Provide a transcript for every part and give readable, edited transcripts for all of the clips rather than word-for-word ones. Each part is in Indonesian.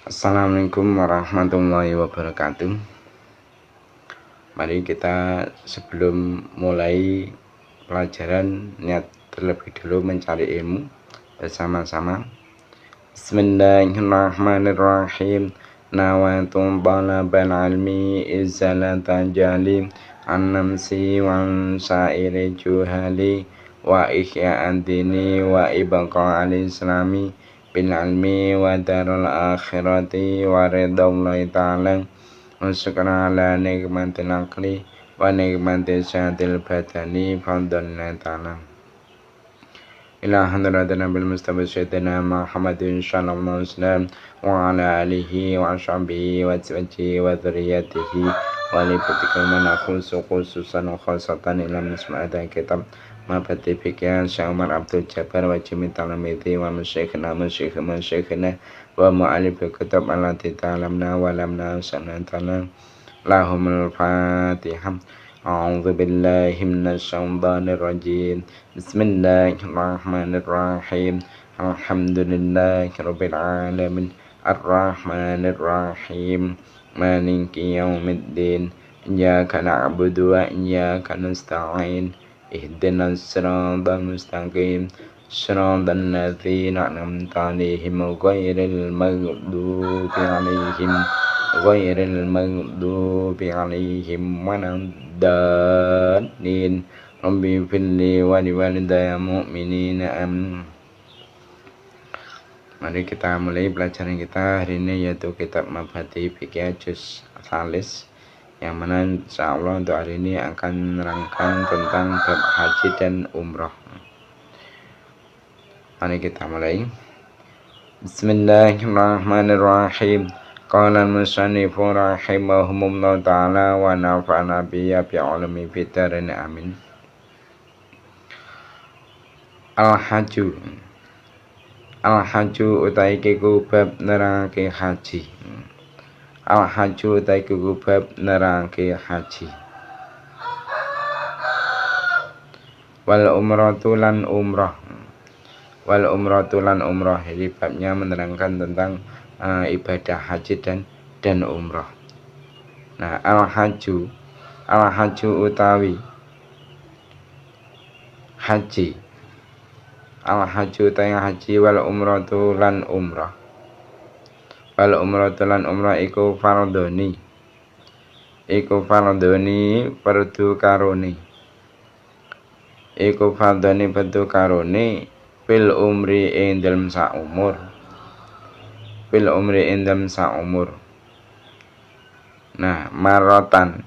Assalamualaikum warahmatullahi wabarakatuh. Mari kita sebelum mulai pelajaran niat terlebih dulu mencari ilmu bersama-sama. Bismillahirrahmanirrahim. Nawaitu talabal ilmi izzalatan jali an-namsi wa sa'iri juhali wa ihya'an dini wa ibqa al-islami bil ilmi wa darul akhirati wa ridwallahi ta'ala wa syukran ala nikmatil aqli wa nikmatil syahatil badani fadlana ta'ala ila hadratina bil mustafa sayyidina Muhammadin sallallahu alaihi wasallam wa ala alihi wa ashabihi wa azwajihi wa dzurriyyatihi wa li batikal manafus khususan khasatan ila misma'ada kitab mabati fikya Syamar Abdul Jabbar wa jimi talamiti wa masyikhina wa mu'alif kitab allati ta'lamna wa lamna sanatana lahumul fatihah. A'udzu billahi minasy syaithanir rajim. Bismillahirrahmanirrahim. Alhamdulillahirabbil alamin. Arrahmanir rahim. Maliki yaumiddin. Iyyaka na'budu wa iyyaka nasta'in. Ihdinas siratal mustaqim. Shiratal ladzina an'amta 'alaihim ghairil maghdubi 'alaihim waladdallin. Rabbi firli wa liwalidayya mu'minina amin. Mari kita mulai pelajaran kita hari ini, yaitu kitab Mabati Fikih Juz Salis, yang mana insyaallah untuk hari ini akan menerangkan tentang bab haji dan umrah. Mari kita mulai. Bismillahirrahmanirrahim. Qala al-musannifu rahimahumullah ta'ala wa nafa'ana biya bi'ulumi fitarin amin. Al-haju utai kiku bab nerangake haji. Al-haju utai kiku bab nerangake haji. Wal umratu lan umrah. Wal umratu lan umrah. Jadi babnya menerangkan tentang ibadah haji dan umrah. Nah, al-haju utawi haji. Al-haju utawi haji wal umratu lan umrah. Wal umratu lan umrah iku fardhoni. Fardu karone. Iku fardhoni fardu karone fil umri ing dalem sak umur. Nah, marotan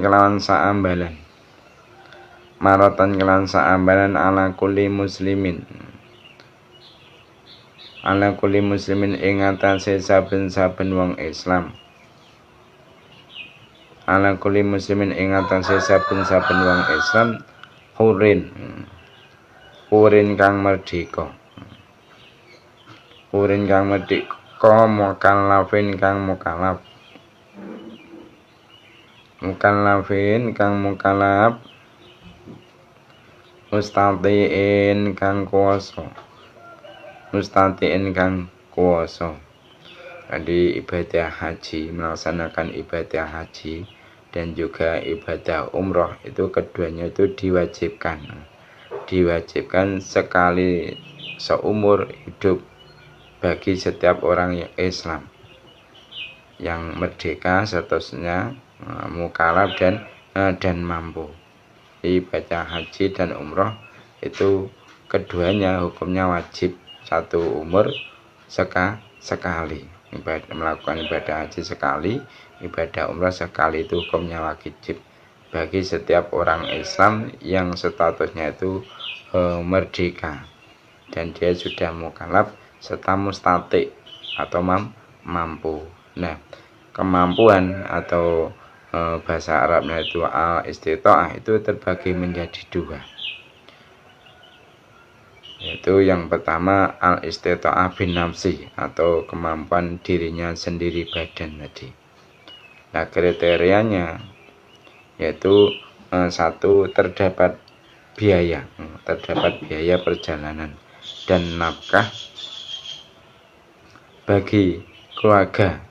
kelawan saambalan. Ala kulli muslimin ing atase saben-saben wong Islam. Ala kulli muslimin ing atase saben-saben wong Islam hurin kang merdeka. Mukallafin kang mukallaf. Mustatiin kang kuwasa. Jadi ibadah haji, melaksanakan ibadah haji dan juga ibadah umrah itu keduanya itu diwajibkan sekali seumur hidup bagi setiap orang yang Islam yang merdeka statusnya, mukallaf dan mampu. Ibadah haji dan umrah itu keduanya hukumnya wajib satu umur sekali. Melakukan ibadah haji sekali, ibadah umrah sekali, itu hukumnya wajib bagi setiap orang Islam yang statusnya itu merdeka dan dia sudah mukallaf serta mustati atau mampu. Nah, kemampuan atau bahasa Arabnya itu al-istita'ah itu terbagi menjadi dua, yaitu yang pertama al-istita'ah bin nafsi atau kemampuan dirinya sendiri, badan tadi. Nah, kriterianya yaitu satu, terdapat biaya perjalanan dan nafkah bagi keluarga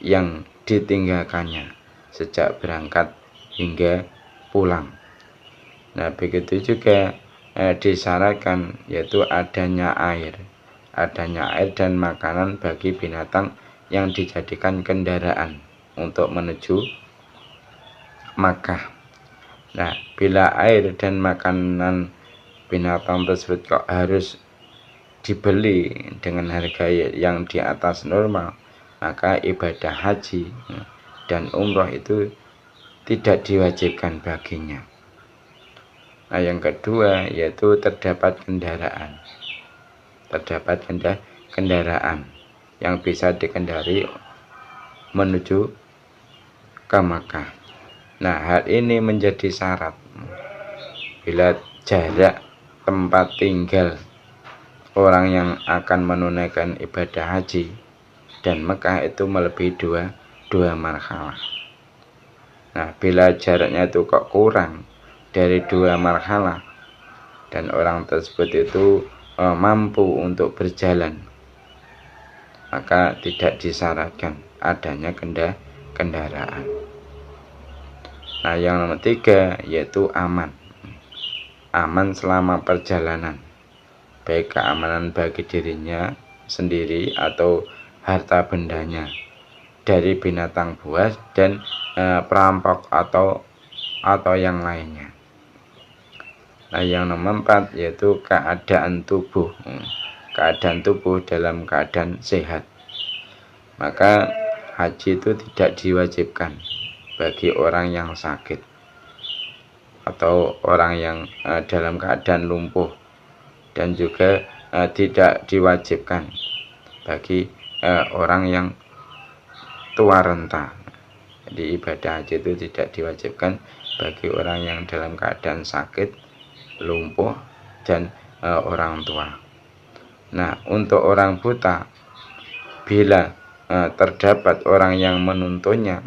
yang ditinggalkannya sejak berangkat hingga pulang. Nah, begitu juga disyaratkan yaitu adanya air dan makanan bagi binatang yang dijadikan kendaraan untuk menuju Makkah. Nah, bila air dan makanan binatang tersebut kok harus dibeli dengan harga yang di atas normal, maka ibadah haji dan umroh itu tidak diwajibkan baginya. Nah, yang kedua yaitu terdapat kendaraan yang bisa dikendari menuju ke Makkah. Nah, hal ini menjadi syarat bila jarak tempat tinggal orang yang akan menunaikan ibadah haji dan Mekah itu melebihi dua marhalah. Nah, bila jaraknya itu kok kurang dari 2 marhalah dan orang tersebut itu mampu untuk berjalan, maka tidak disyaratkan adanya kendaraan. Nah, yang nomor 3 yaitu aman selama perjalanan, baik keamanan bagi dirinya sendiri atau harta bendanya dari binatang buas dan perampok atau yang lainnya. Nah, yang nomor 4 yaitu keadaan tubuh dalam keadaan sehat. Maka haji itu tidak diwajibkan bagi orang yang sakit atau orang yang dalam keadaan lumpuh, dan juga tidak diwajibkan bagi orang yang tua renta. Jadi ibadah haji itu tidak diwajibkan bagi orang yang dalam keadaan sakit, lumpuh, dan orang tua. Nah, untuk orang buta, bila terdapat orang yang menuntunnya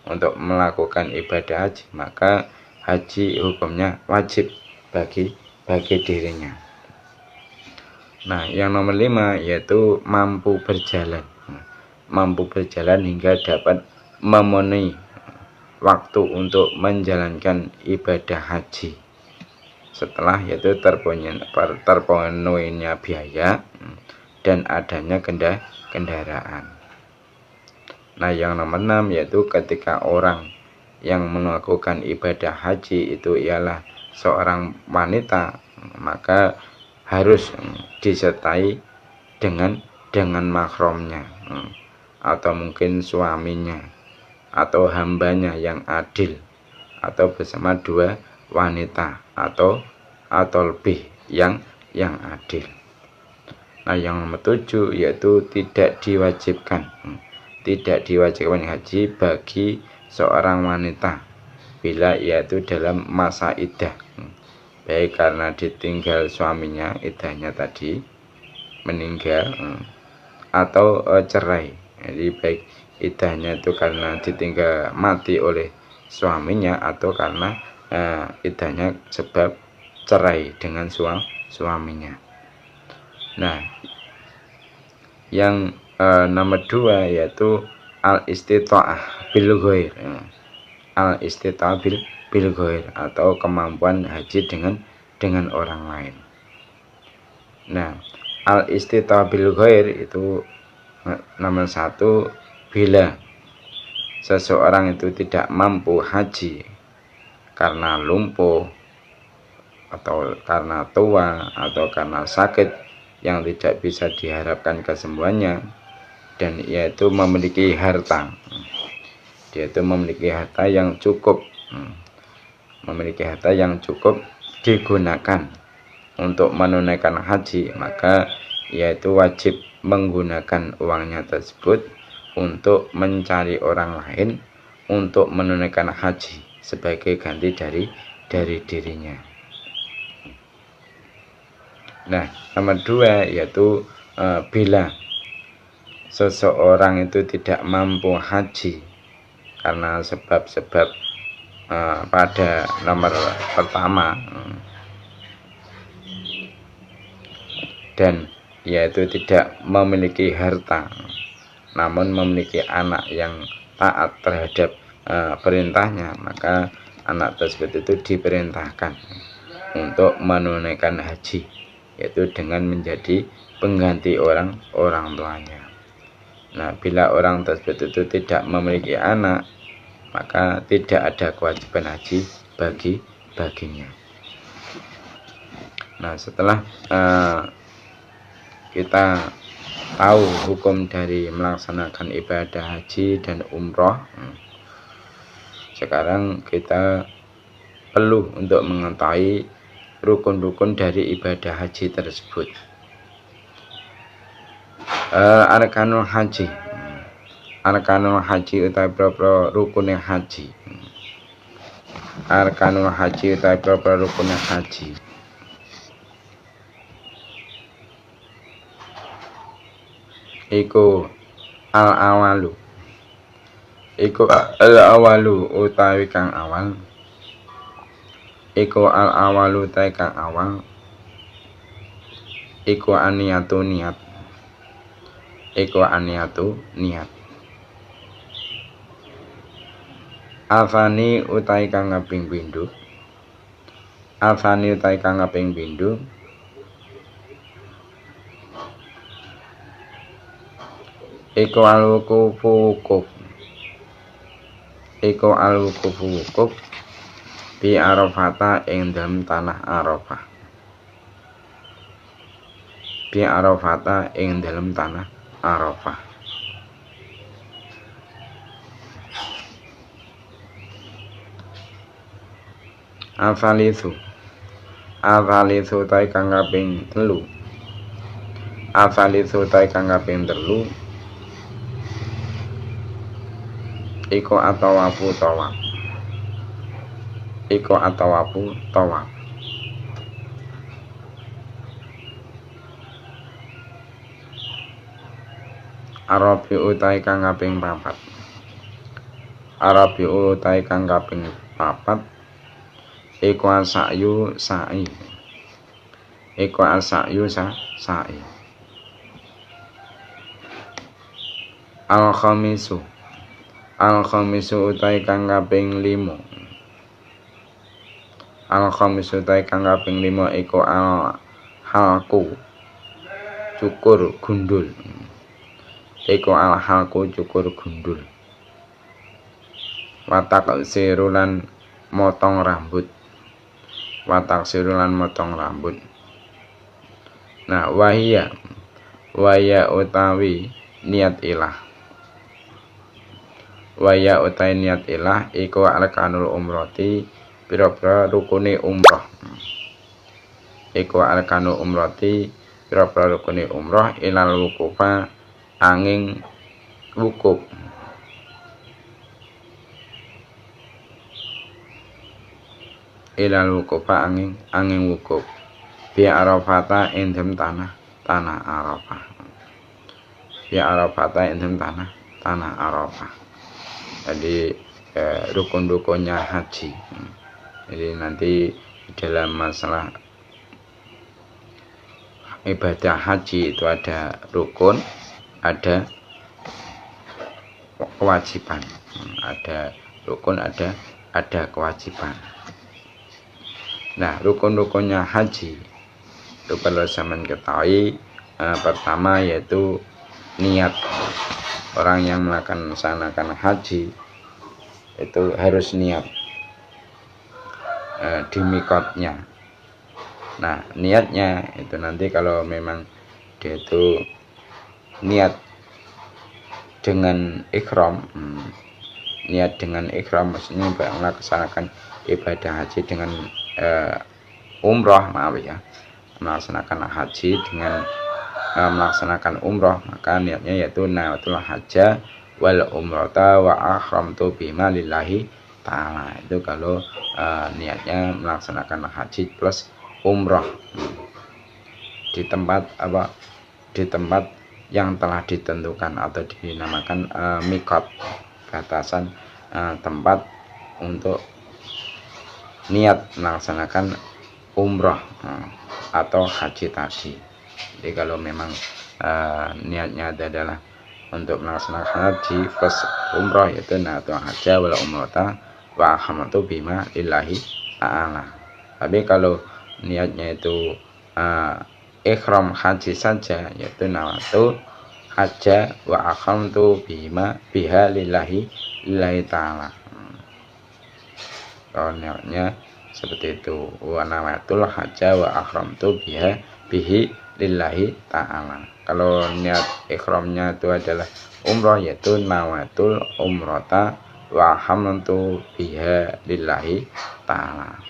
untuk melakukan ibadah haji, maka haji hukumnya wajib bagi dirinya. Nah, yang nomor 5 yaitu mampu berjalan hingga dapat memenuhi waktu untuk menjalankan ibadah haji setelah yaitu terpenuhinya biaya dan adanya kendaraan. Nah, yang nomor 6 yaitu ketika orang yang melakukan ibadah haji itu ialah seorang wanita, maka harus disertai dengan mahramnya atau mungkin suaminya atau hambanya yang adil, atau bersama 2 wanita atau lebih yang adil. Nah, yang nomor 7 yaitu tidak diwajibkan haji bagi seorang wanita bila yaitu dalam masa iddah, baik karena ditinggal suaminya, iddahnya tadi meninggal, atau cerai. Jadi baik iddahnya itu karena ditinggal mati oleh suaminya atau karena iddahnya sebab cerai dengan suaminya. Nah, yang nomor 2 yaitu al-istita'ah bil ghair. Al-istita'ah bil ghair atau kemampuan haji dengan orang lain. Nah, al-istita'ah bil ghair itu nomor 1 bila seseorang itu tidak mampu haji karena lumpuh atau karena tua atau karena sakit yang tidak bisa diharapkan kesembuhannya, dan yaitu memiliki harta, yang cukup digunakan untuk menunaikan haji, maka yaitu wajib menggunakan uangnya tersebut untuk mencari orang lain untuk menunaikan haji sebagai ganti dari dirinya. Nah, nomor 2 yaitu bila seseorang itu tidak mampu haji karena sebab-sebab pada nomor pertama dan yaitu tidak memiliki harta namun memiliki anak yang taat terhadap perintahnya, maka anak tersebut itu diperintahkan untuk menunaikan haji, yaitu dengan menjadi pengganti orang tuanya. Nah, bila orang tersebut itu tidak memiliki anak, maka tidak ada kewajiban haji baginya. Nah, setelah kita tahu hukum dari melaksanakan ibadah haji dan umroh, sekarang kita perlu untuk mengetahui rukun-rukun dari ibadah haji tersebut. Arkanul haji, arkanul haji utawi propro rukune haji. Arkanul haji utawi propro rukune haji. Iku al-awalu, iku al-awalu utawi kang awal. Iku al-awalu utawi kang awal. Iku aniyatu niat. Iku aniyatu niat. Afani utawi kang kaping pindho. Afani utawi kang kaping pindho. Iku al-wuqufu wukuf. Iku al-wuqufu wukuf bi Arafata ing dalem tanah Arafah. Bi Arafata ing dalem tanah Arafah. Afalithu. Afalithu tai kang kaping 3. Afalithu tai kang kaping 3. Iku atawafu tawaf. Iku atawafu tawaf. Arabi utai kang kaping 4. Arabi utai kang kaping 4. Iku asa'yu sa'i. Iku asa'yu sa'i. Al-khamisu. Al-khamisu utai kang kaping 5. Al-khamisu utai kang kaping 5 iku al-halku cukur gundul. Iku al-halku cukur gundul. Watak sirulan motong rambut. Watak sirulan motong rambut. Nah, wahia utawi niat ilah. Waya utai niat ilah iku arkanul umrati pira-pira rukune umrah. Iku arkanul umrati pira-pira rukune umrah ilal wukufa angin wukuf. Ilal wukufa angin wukuf. Bi Arafata ing dalem tanah Arafah. Bi Arafata ing dalem tanah Arafah. Jadi rukun-rukunnya haji. Jadi nanti dalam masalah ibadah haji itu ada rukun, ada kewajiban. Ada rukun, ada kewajiban. Nah, rukun-rukunnya haji itu perlu zaman ketahui. Pertama yaitu niat. Orang yang melaksanakan haji itu harus niat di mikotnya. Nah, niatnya itu nanti kalau memang dia itu niat dengan ikhram, niat dengan ikhram maksudnya melaksanakan ibadah haji dengan umroh, maaf ya, melaksanakan haji dengan melaksanakan umroh, maka niatnya yaitu nawatul hajjah wal umrata wa ahramtu bima lillahi ta'ala. Itu kalau niatnya melaksanakan haji plus umroh di tempat yang telah ditentukan atau dinamakan mikot, batasan tempat untuk niat melaksanakan umroh atau haji tadi. Jadi kalau memang niatnya adalah untuk melaksanakan haji plus umroh, yaitu natul hajja wal umrata wa ahamatu bima lillahi ta'ala. Tapi kalau niatnya itu ikhram haji saja, yaitu nawatul hajja wa ahamtu bima biha lillahi ta'ala. Kalau niatnya seperti itu, wa nawatul hajja wa ahamtu bihi lillahi ta'ala. Kalau niat ikhramnya itu adalah umroh, yaitu nawatul umrata wa hamlantu biha lillahi ta'ala.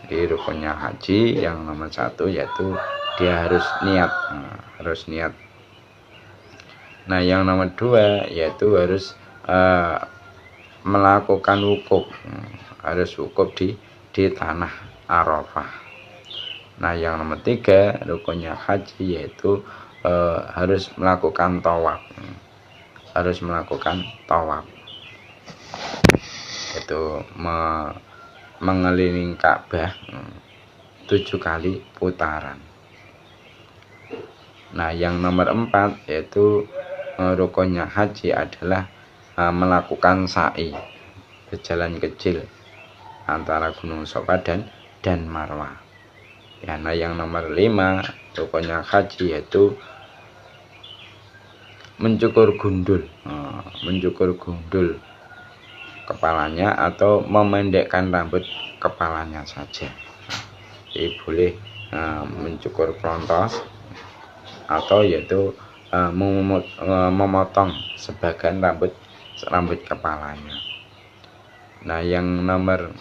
Di rukunnya haji yang nomor 1 yaitu dia harus niat, harus niat. Nah, yang nomor 2 yaitu harus melakukan wukuf, harus wukuf di tanah Arafah. Nah, yang nomor 3 rukunnya haji yaitu harus melakukan tawaf, harus melakukan tawaf, itu mengelilingi Ka'bah 7 kali putaran. Nah, yang nomor 4 yaitu rukunnya haji adalah melakukan sa'i, berjalan kecil antara Gunung Safa dan Marwah. Ya, nah yang nomor 5 rukunnya haji yaitu mencukur gundul, kepalanya atau memendekkan rambut kepalanya saja. Jadi boleh mencukur klontos atau yaitu memotong sebagian rambut kepalanya. Nah, yang nomor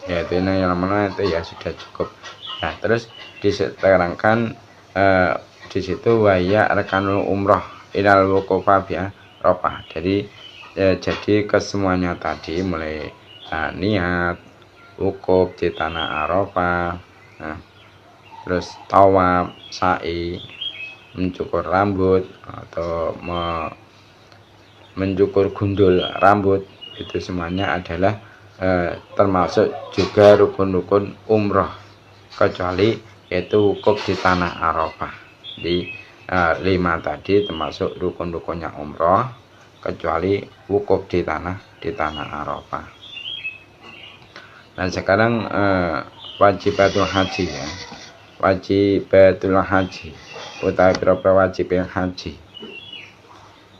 yaitu yang nomor itu ya sudah cukup. Nah, terus diterangkan di situ waya arkanul umroh ilal wukufa bi Arafah. Jadi kesemuanya tadi mulai niat, wukuf di tanah Arafah, terus tawaf, sa'i, mencukur rambut atau mencukur gundul rambut, itu semuanya adalah termasuk juga rukun-rukun umroh, kecuali yaitu wukuf di tanah Arafah. Di 5 tadi termasuk rukun-rukunnya umroh, kecuali wukuf di tanah Arafah. Nah, sekarang wajibatul haji ya, wajibatul haji utawi pira-pira wajib haji,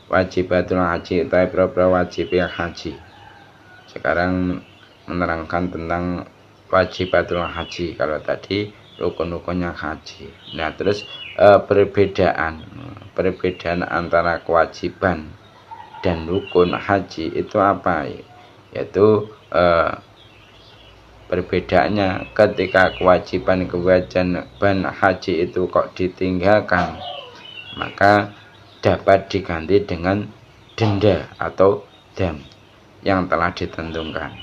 wajibatul haji utawi pira-pira wajib haji. Sekarang menerangkan tentang wajibatul haji. Kalau tadi rukun-rukunnya haji. Nah, terus perbedaan antara kewajiban dan rukun haji itu apa? Yaitu perbedaannya ketika kewajiban haji itu kok ditinggalkan, maka dapat diganti dengan denda atau dam yang telah ditentukan.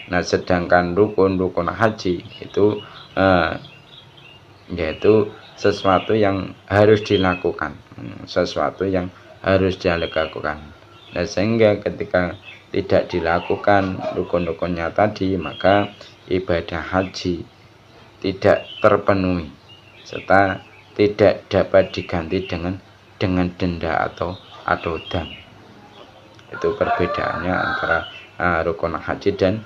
Nah, sedangkan rukun haji itu yaitu sesuatu yang harus dilakukan, Nah, sehingga ketika tidak dilakukan rukun-rukunnya tadi, maka ibadah haji tidak terpenuhi serta tidak dapat diganti dengan denda atau dam. Itu perbedaannya antara rukun haji dan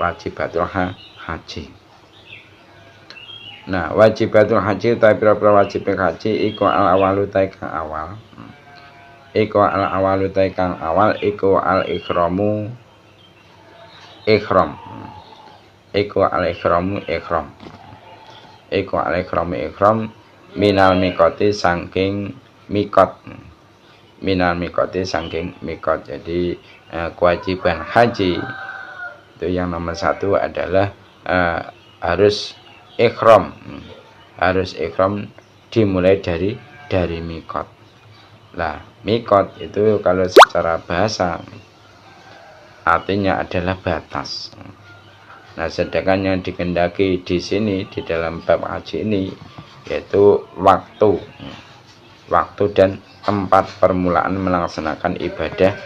wajibatul haji. Nah, wajibatul haji utawi pira-pira wajib haji iku al-awalu ta kang awal. Iku al-awalu ta kang awal iku al-ikhramu ikhram. Iku al-ikhramu ikhram. Iku al-ikhramu ikhram minal mikoti saking mikot. Minal mikoti saking mikot. Jadi kewajiban haji itu yang nomor 1 adalah harus ikhram, dimulai dari mikot. Lah, mikot itu kalau secara bahasa artinya adalah batas. Nah, sedangkan yang dikehendaki di sini di dalam bab haji ini yaitu waktu dan tempat permulaan melaksanakan ibadah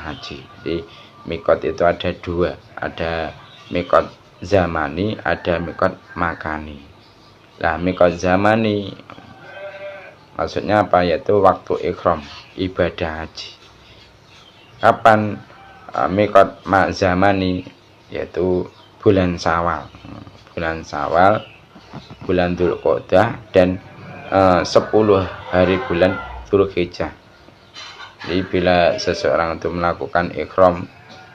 haji. Jadi mikot itu ada dua, ada mikot zamani, ada mikot makani. Nah, mikot zamani maksudnya apa? Yaitu waktu ihram ibadah haji. Kapan mikot zamani? Yaitu bulan Syawal. Bulan Syawal, bulan Dzulqa'dah, dan 10 hari bulan Dzulhijjah. Jadi bila seseorang itu melakukan ihram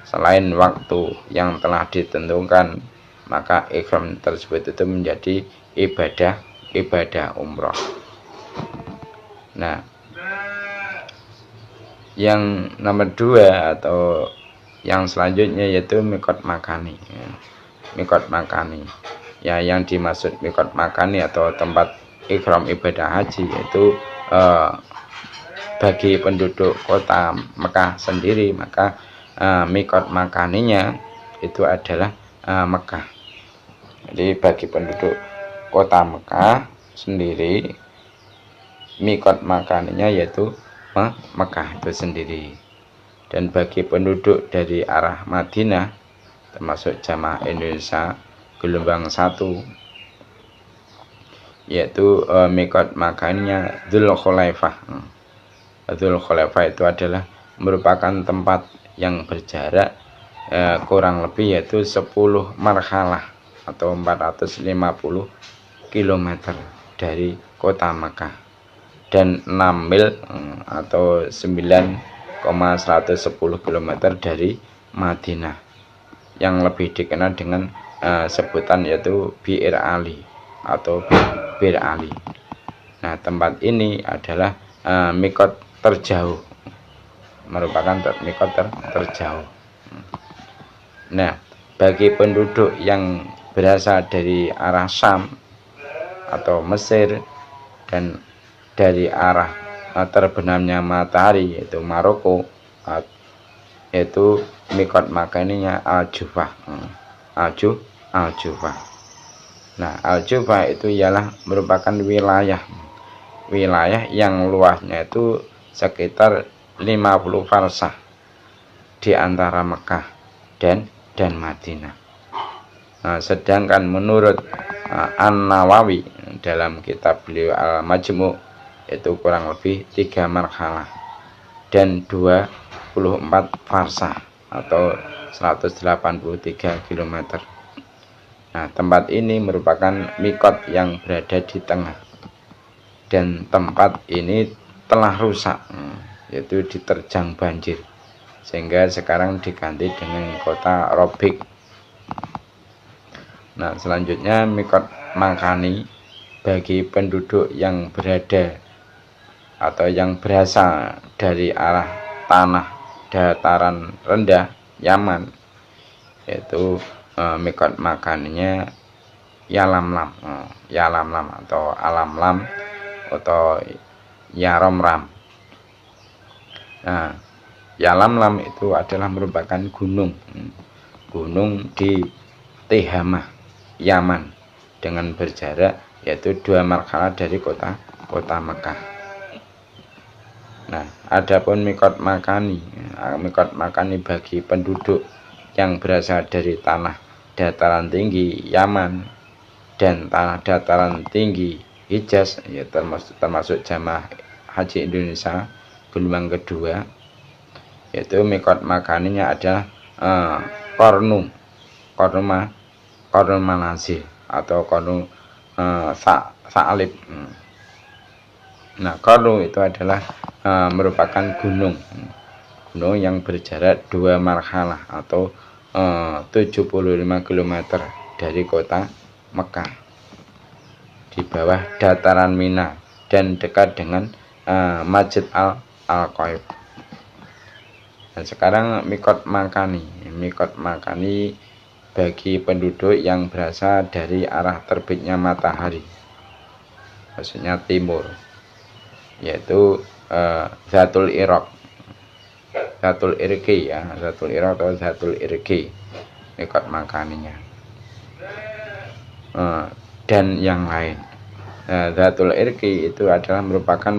selain waktu yang telah ditentukan, maka ihram tersebut itu menjadi ibadah umroh. Nah, yang nomor 2 atau yang selanjutnya yaitu mikot makani. Mikot makani, ya, yang dimaksud mikot makani atau tempat ihram ibadah haji yaitu bagi penduduk kota Mekah sendiri, maka mikot makaninya itu adalah Mekah. Jadi bagi penduduk kota Mekah sendiri, mikot makaninya yaitu Mekah itu sendiri. Dan bagi penduduk dari arah Madinah, termasuk jamaah Indonesia gelombang 1, yaitu mikot makaninya Dzulkhulaifah. Dzulkhulaifah itu adalah merupakan tempat yang berjarak kurang lebih yaitu 10 marhalah atau 450 km dari kota Mekah, dan 6 mil atau 9,110 km dari Madinah, yang lebih dikenal dengan sebutan yaitu Bir Ali atau Bir Ali. Nah, tempat ini adalah mikot terjauh, merupakan mikot terjauh. Nah, bagi penduduk yang berasal dari arah Syam atau Mesir dan dari arah terbenamnya matahari yaitu Maroko, yaitu mikot makaninya Al-Jufah. Al-Jufah. Nah, Al-Jufah itu ialah merupakan wilayah yang luasnya itu sekitar 50 farsah di antara Mekah dan Madinah. Nah, sedangkan menurut An-Nawawi dalam kitab beliau Al-Majmu' itu kurang lebih 3 marhalah dan 24 farsah atau 183 km. Nah, tempat ini merupakan mikot yang berada di tengah, dan tempat ini telah rusak, yaitu diterjang banjir, sehingga sekarang diganti dengan kota Robik. Nah, selanjutnya mikot makani bagi penduduk yang berada atau yang berasal dari arah tanah dataran rendah Yaman, yaitu mikot makaninya Yalamlam atau Alamlam atau Yaromram. Nah, Yalamlam itu adalah merupakan gunung di Tihamah, Yaman, dengan berjarak yaitu 2 marhalah dari kota Mekah. Nah, adapun mikot makani bagi penduduk yang berasal dari tanah dataran tinggi Yaman dan tanah dataran tinggi Hijaz, ya, termasuk jamaah haji Indonesia gelombang kedua, yaitu mikot makaninya adalah Qarnu Manazil atau Qarnu Sa'lib. Nah, Qarnu itu adalah merupakan gunung yang berjarak 2 marhalah atau 75 km dari kota Mekah, di bawah dataran Mina dan dekat dengan Masjid Al-Qaib. Dan sekarang mikot makani bagi penduduk yang berasal dari arah terbitnya matahari, maksudnya timur, yaitu Zatul Iraq, Zatul Irqi, ya, Zatul Iraq atau Zatul Irqi mikot makaninya, dan yang lain. Zatul Irqi itu adalah merupakan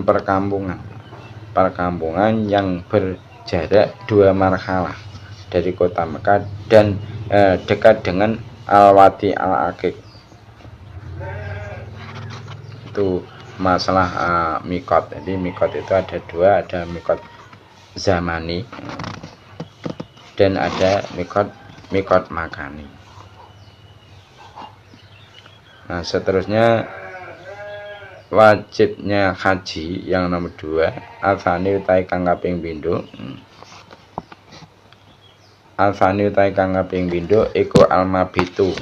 perkampungan yang berjarak 2 marhalah dari kota Mekah dan dekat dengan Al-Wadi Al-Aqiq. Itu masalah mikot. Jadi mikot itu ada dua, ada mikot zamani dan ada mikot makani. Nah, seterusnya wajibnya haji yang nomor 2, alfani utai kang kaping pindho. Alfani utai kang kaping pindho iku almabitu.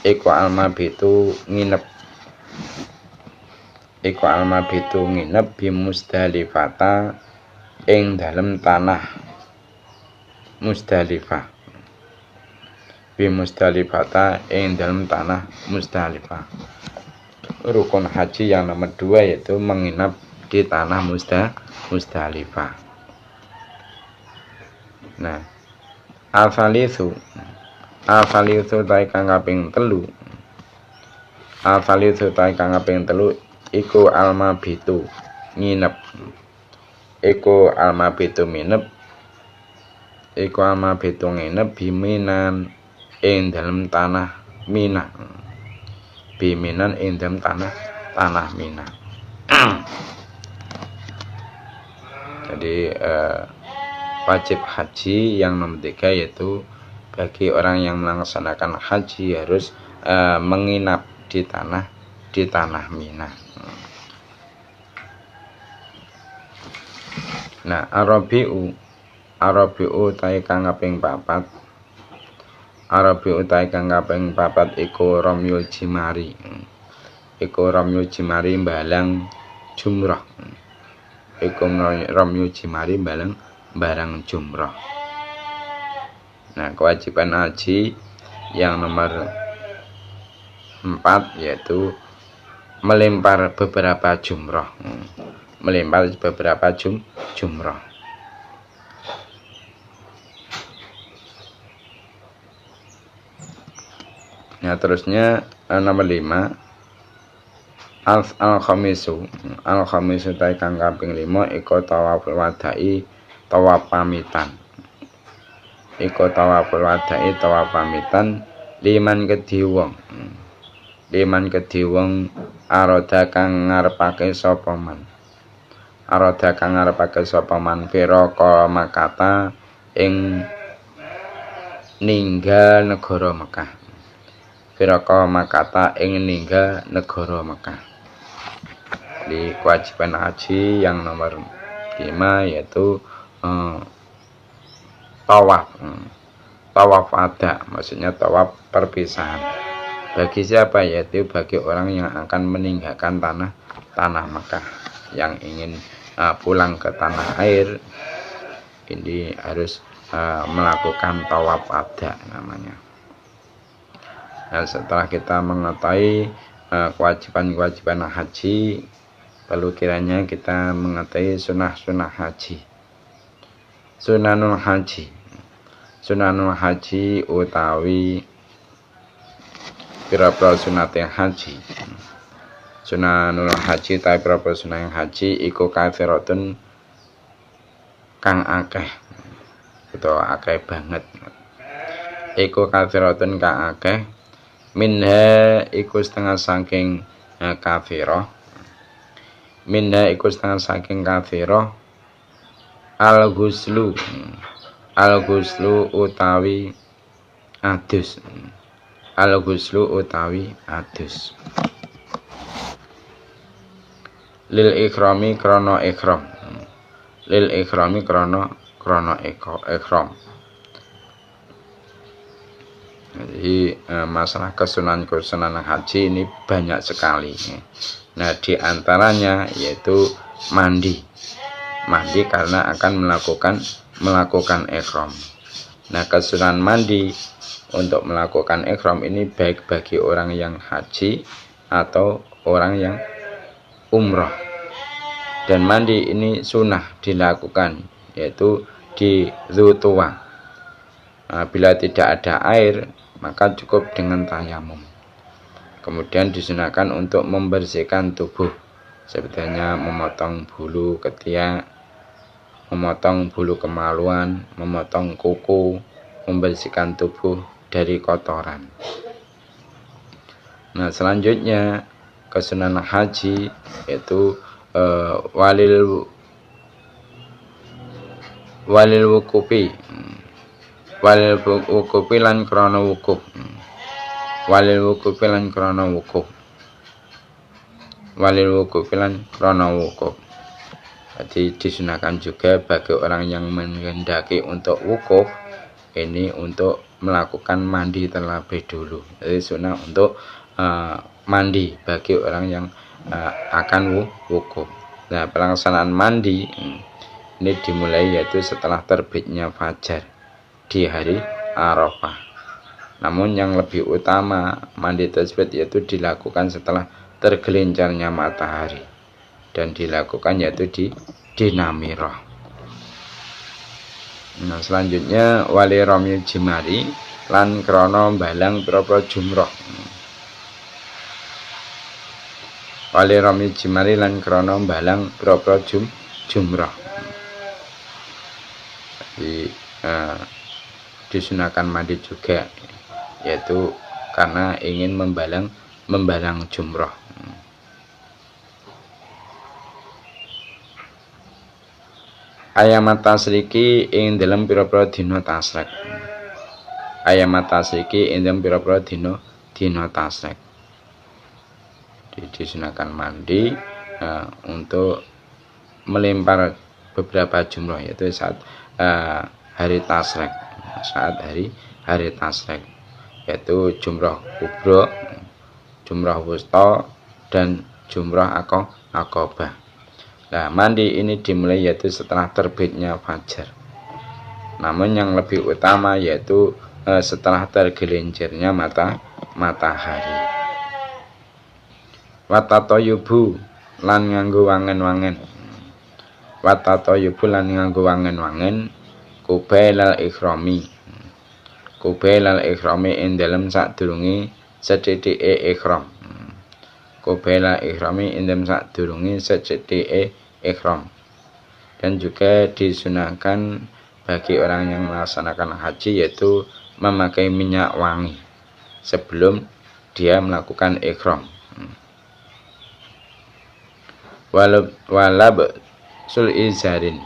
Iku almabitu nginep. Iku almabitu nginep bi Musdalifata ing dalem tanah Musdalifah. Bi Musdalifata ing dalem tanah Musdalifah. Rukun haji yang nomor 2 yaitu menginap di tanah Musdalifah. Nah, al-falithu ta'i kang kaping 3. Al-falithu ta'i kang kaping 3 iku almabitu nginep. Iku almabitu nginep. Iku almabitu nginep biminan ing dalem tanah Mina. Biminan ing dalem tanah Mina. Jadi wajib haji yang nomor 3 yaitu bagi orang yang melaksanakan haji harus menginap di tanah Mina. Nah, Arabiu ta'i kang kaping 4. Arabiu ta'i kang kaping 4 iku Ramyul Jimari. Iku Ramyul Jimari balang jumrah. Iku Ramyul Jimari barang jumrah. Nah, kewajiban haji yang nomor 4 yaitu melempar beberapa jumrah. Melempar beberapa jumrah. Nah, terusnya nomor 5 al-khamisu ta'i kang kaping 5 iku tawaful wada'i tawaf pamitan. Iku tawaful wada'i tawaf pamitan liman kedhi wong. Liman kedhi wong arada kang ngarepake sapa man. Arada kang ngarepake sapa man firaka makata ing ninggal negara Mekah. Firaka makata ing ninggal negara Mekah. Di kewajiban haji yang nomor 5 yaitu tawaf ada, maksudnya tawaf perpisahan. Bagi siapa? Yaitu bagi orang yang akan meninggalkan tanah Mekah, yang ingin pulang ke tanah air, ini harus melakukan tawaf ada namanya. Nah, setelah kita mengetahui kewajiban-kewajiban haji, perlu kiranya kita mengetahui sunah-sunah haji. Sunanul haji utawi pira-pira sunate haji. Sunanul haji utawi pira-pira sunah haji iku kathiratun kang akeh utawa akeh banget. Iku kathiratun kang akeh. Minha iku setengah saking kafirah. Minha iku setengah saking kafirah al-ghuslu utawi adus. Al-ghuslu utawi adus. Lil ikhrami krana ikhram. Lil ikhrami krana ikhram. Jadi masalah kesunahan haji ini banyak sekali. Nah, di antaranya yaitu mandi karena akan melakukan ihram. Nah, kesunahan mandi untuk melakukan ihram ini baik bagi orang yang haji atau orang yang umrah. Dan mandi ini sunnah dilakukan yaitu di Dzultuwa. Bila tidak ada air, maka cukup dengan tayamum. Kemudian disunahkan untuk membersihkan tubuh, sepertinya memotong bulu ketiak, memotong bulu kemaluan, memotong kuku, membersihkan tubuh dari kotoran. Nah, selanjutnya kesunanan haji yaitu walil wukufi. Walil wukufi lan krana wukuf. Walil wukufi lan krana wukuf. Walil wukufi lan krana wukuf. Jadi disunahkan juga bagi orang yang menghendaki untuk wukuf ini untuk melakukan mandi terlebih dulu. Jadi sunnah untuk mandi bagi orang yang akan wukuf. Nah, pelaksanaan mandi ini dimulai yaitu setelah terbitnya fajar di hari Arafah. Namun yang lebih utama mandi tersebut yaitu dilakukan setelah tergelincirnya matahari dan dilakukan yaitu di Namirah. Nah, selanjutnya wali ramil jimari lan krana balang pira-pira jumrah. Wali ramil jimari lan krana balang pira-pira jumrah. Jadi disunahkan mandi juga yaitu karena ingin membalang jumrah. Ayamat tasriki ing dalam pira-pira dina tasrek. Ayamat tasriki ing dalam pira-pira dina tasrek. Disunahkan mandi untuk melempar beberapa jumrah yaitu saat hari tasrek. Saat hari tasrek yaitu jumrah kubra, jumrah wusta dan jumrah aqabah. Nah, mandi ini dimulai yaitu setelah terbitnya fajar. Namun yang lebih utama yaitu setelah tergelincirnya matahari. Watatoyubu lan nganggo wangen-wangen. Watatoyubu lan nganggo wangen-wangen kubailal ikhrami. Kubailal ikhrami ing dalem sadurunge sedhithike ikhram. Kubailal ikhrami ing dalem sadurunge sedhithike ikhram. Dan juga disunahkan bagi orang yang melaksanakan haji yaitu memakai minyak wangi sebelum dia melakukan ikhram. Walab sul izarin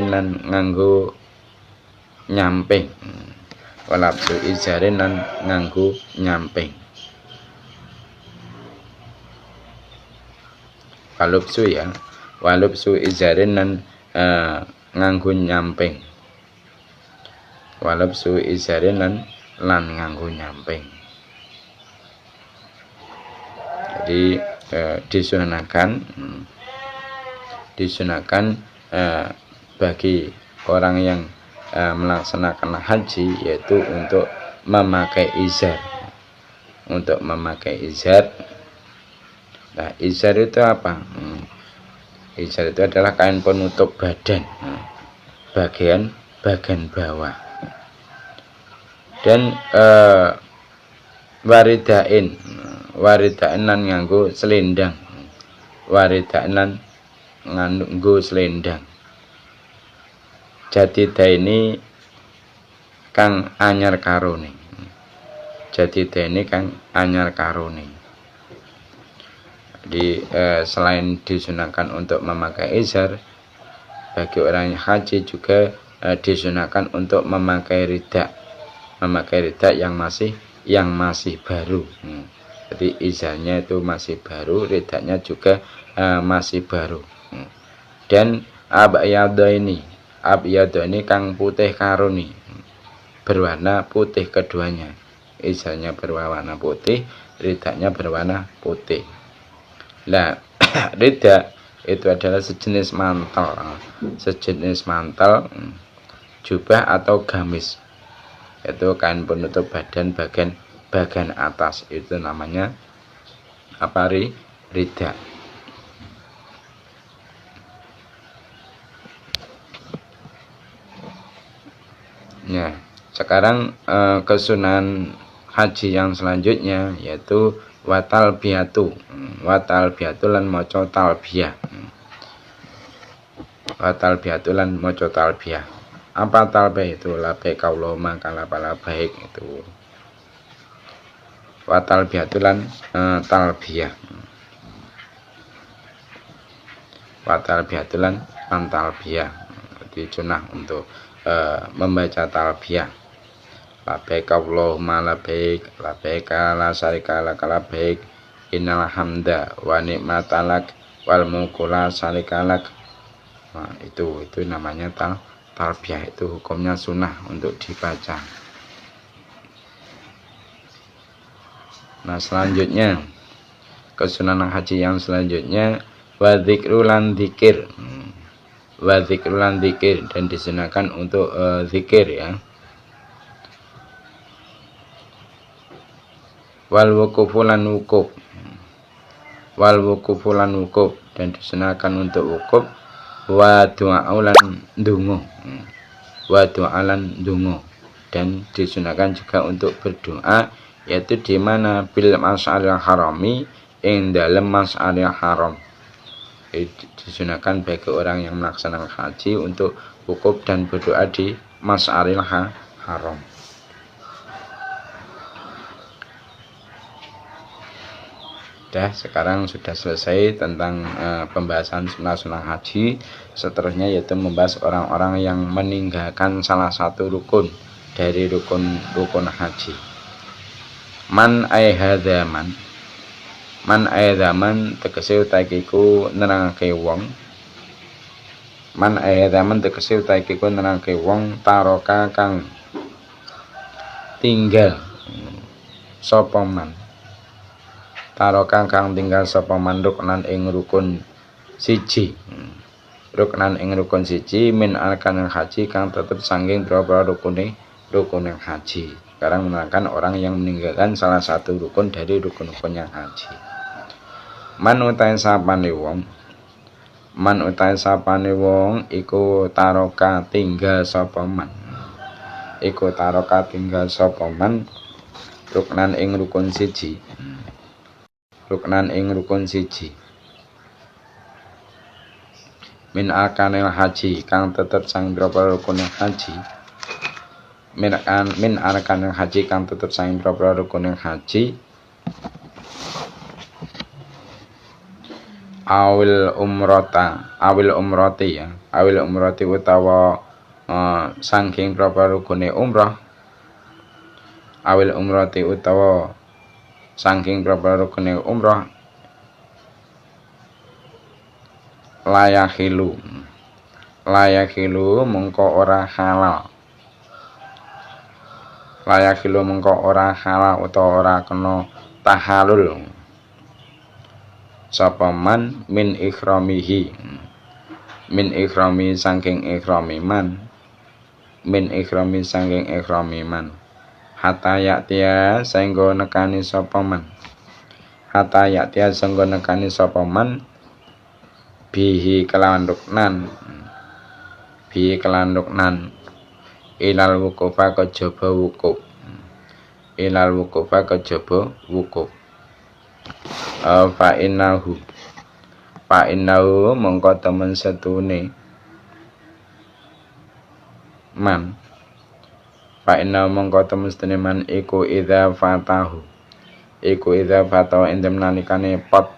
lan nganggo nyamping. Walab sul izarin lan nganggo nyamping. Walubsu izarin lan nganggo nyamping. Walubsu izarin lan nganggo nyamping. Jadi disunahkan bagi orang yang melaksanakan haji yaitu untuk memakai izar. Untuk memakai izar. Nah, izar itu apa? Izar itu adalah kain penutup badan, bagian bawah. Dan waridain lan nganggo selendang. Waridain lan nganggo selendang. Jadidaini kang anyar karone. Jadidaini kang anyar karone. Jadi selain disunahkan untuk memakai izar, bagi orang yang haji juga disunahkan untuk memakai rida yang masih baru. Jadi izarnya itu masih baru, ridanya juga masih baru. Dan abyadha ini kang putih karuni, berwarna putih keduanya. Izarnya berwarna putih, ridanya berwarna putih. Nah, rida itu adalah sejenis mantel, jubah atau gamis. Itu kain penutup badan bagian atas, itu namanya apa? Rida. Nah, sekarang kesunahan haji yang selanjutnya yaitu watalbiyatu lan maca talbiyah. wa talbiyatulan maca talbiyah. Apa talbiyah itu? Labbaik Allahumma labbaik itu. Wa talbiyatulan talbiyah. Wa talbiyatulan talbiyah. Jadi sunnah untuk membaca talbiyah. Labbaik Allahumma labbaik la syarika lak labbaik innal hamda wa ni'matalak wal mulku la syarika lak. Nah, itu namanya talbiyah, itu hukumnya sunnah untuk dibaca. Nah, selanjutnya kesunanan haji yang selanjutnya wa dzikrulan dzikir. Wa dzikrulan dzikir, dan disunahkan untuk zikir ya. Wal wukufulan wukuf. Wal wukufulan wukuf, dan disunahkan untuk wukuf. Wa du'aulan dungo. Wa du'alan dungo, dan disunahkan juga untuk berdoa, yaitu di mana bil mas'aril harami, ing dalam mas'aril haram. Disunahkan bagi orang yang melaksanakan haji untuk wukuf dan berdoa di mas'aril haram. Sekarang sudah selesai tentang pembahasan sunnah haji. Seterusnya yaitu membahas orang-orang yang meninggalkan salah satu rukun dari rukun haji. Man ayhadzaman. Man ayhadzaman tegese utakiku nerangake wong. Man ayhadzaman tegese utakiku nerangake wong taroka kang tinggal sapa man. Taroka kang tinggal sapa man ruknan ing rukun siji. Ruknan ing rukun siji min arkanil haji kang tetep sanging berapa rukun haji. Sekarang menerangkan orang yang meninggalkan salah satu rukun dari rukun-rukunnya haji. Man utahe sapane wong. Man utahe sapane wong iku taroka tinggal sapa man. Iku taroka tinggal sapa man ruknan ing rukun siji. Ruknan ing rukun siji min arkanil haji kang tetep sang berapa rukun haji. Min arkanil haji kang tetep sang berapa rukun haji. Awil umrati ya. Awil umrati utawa saking berapa rukune umrah. Awil umrati utawa saking berapa rukune umrah. Layakilu mengko ora halal. Layakilu mengko ora halal utawa ora kena tahalul sapa man min ikhramihi. Min ikhrami saking ikhrami man. Min ikhrami saking ikhrami man. Hatta yaktia sehingga nekani sapa man. Hatta yaktia sehingga nekani sapa man bihi kelawan ruknan. Bihi kelawan ruknan ilal wukufa kejaba wukuf. Ilal wukufa kejaba wukuf. Fa innahu mongko temen setune man. Fa inna mongko temen setune man iku idza fatahu. Iku idza fatahu endem nalikane pot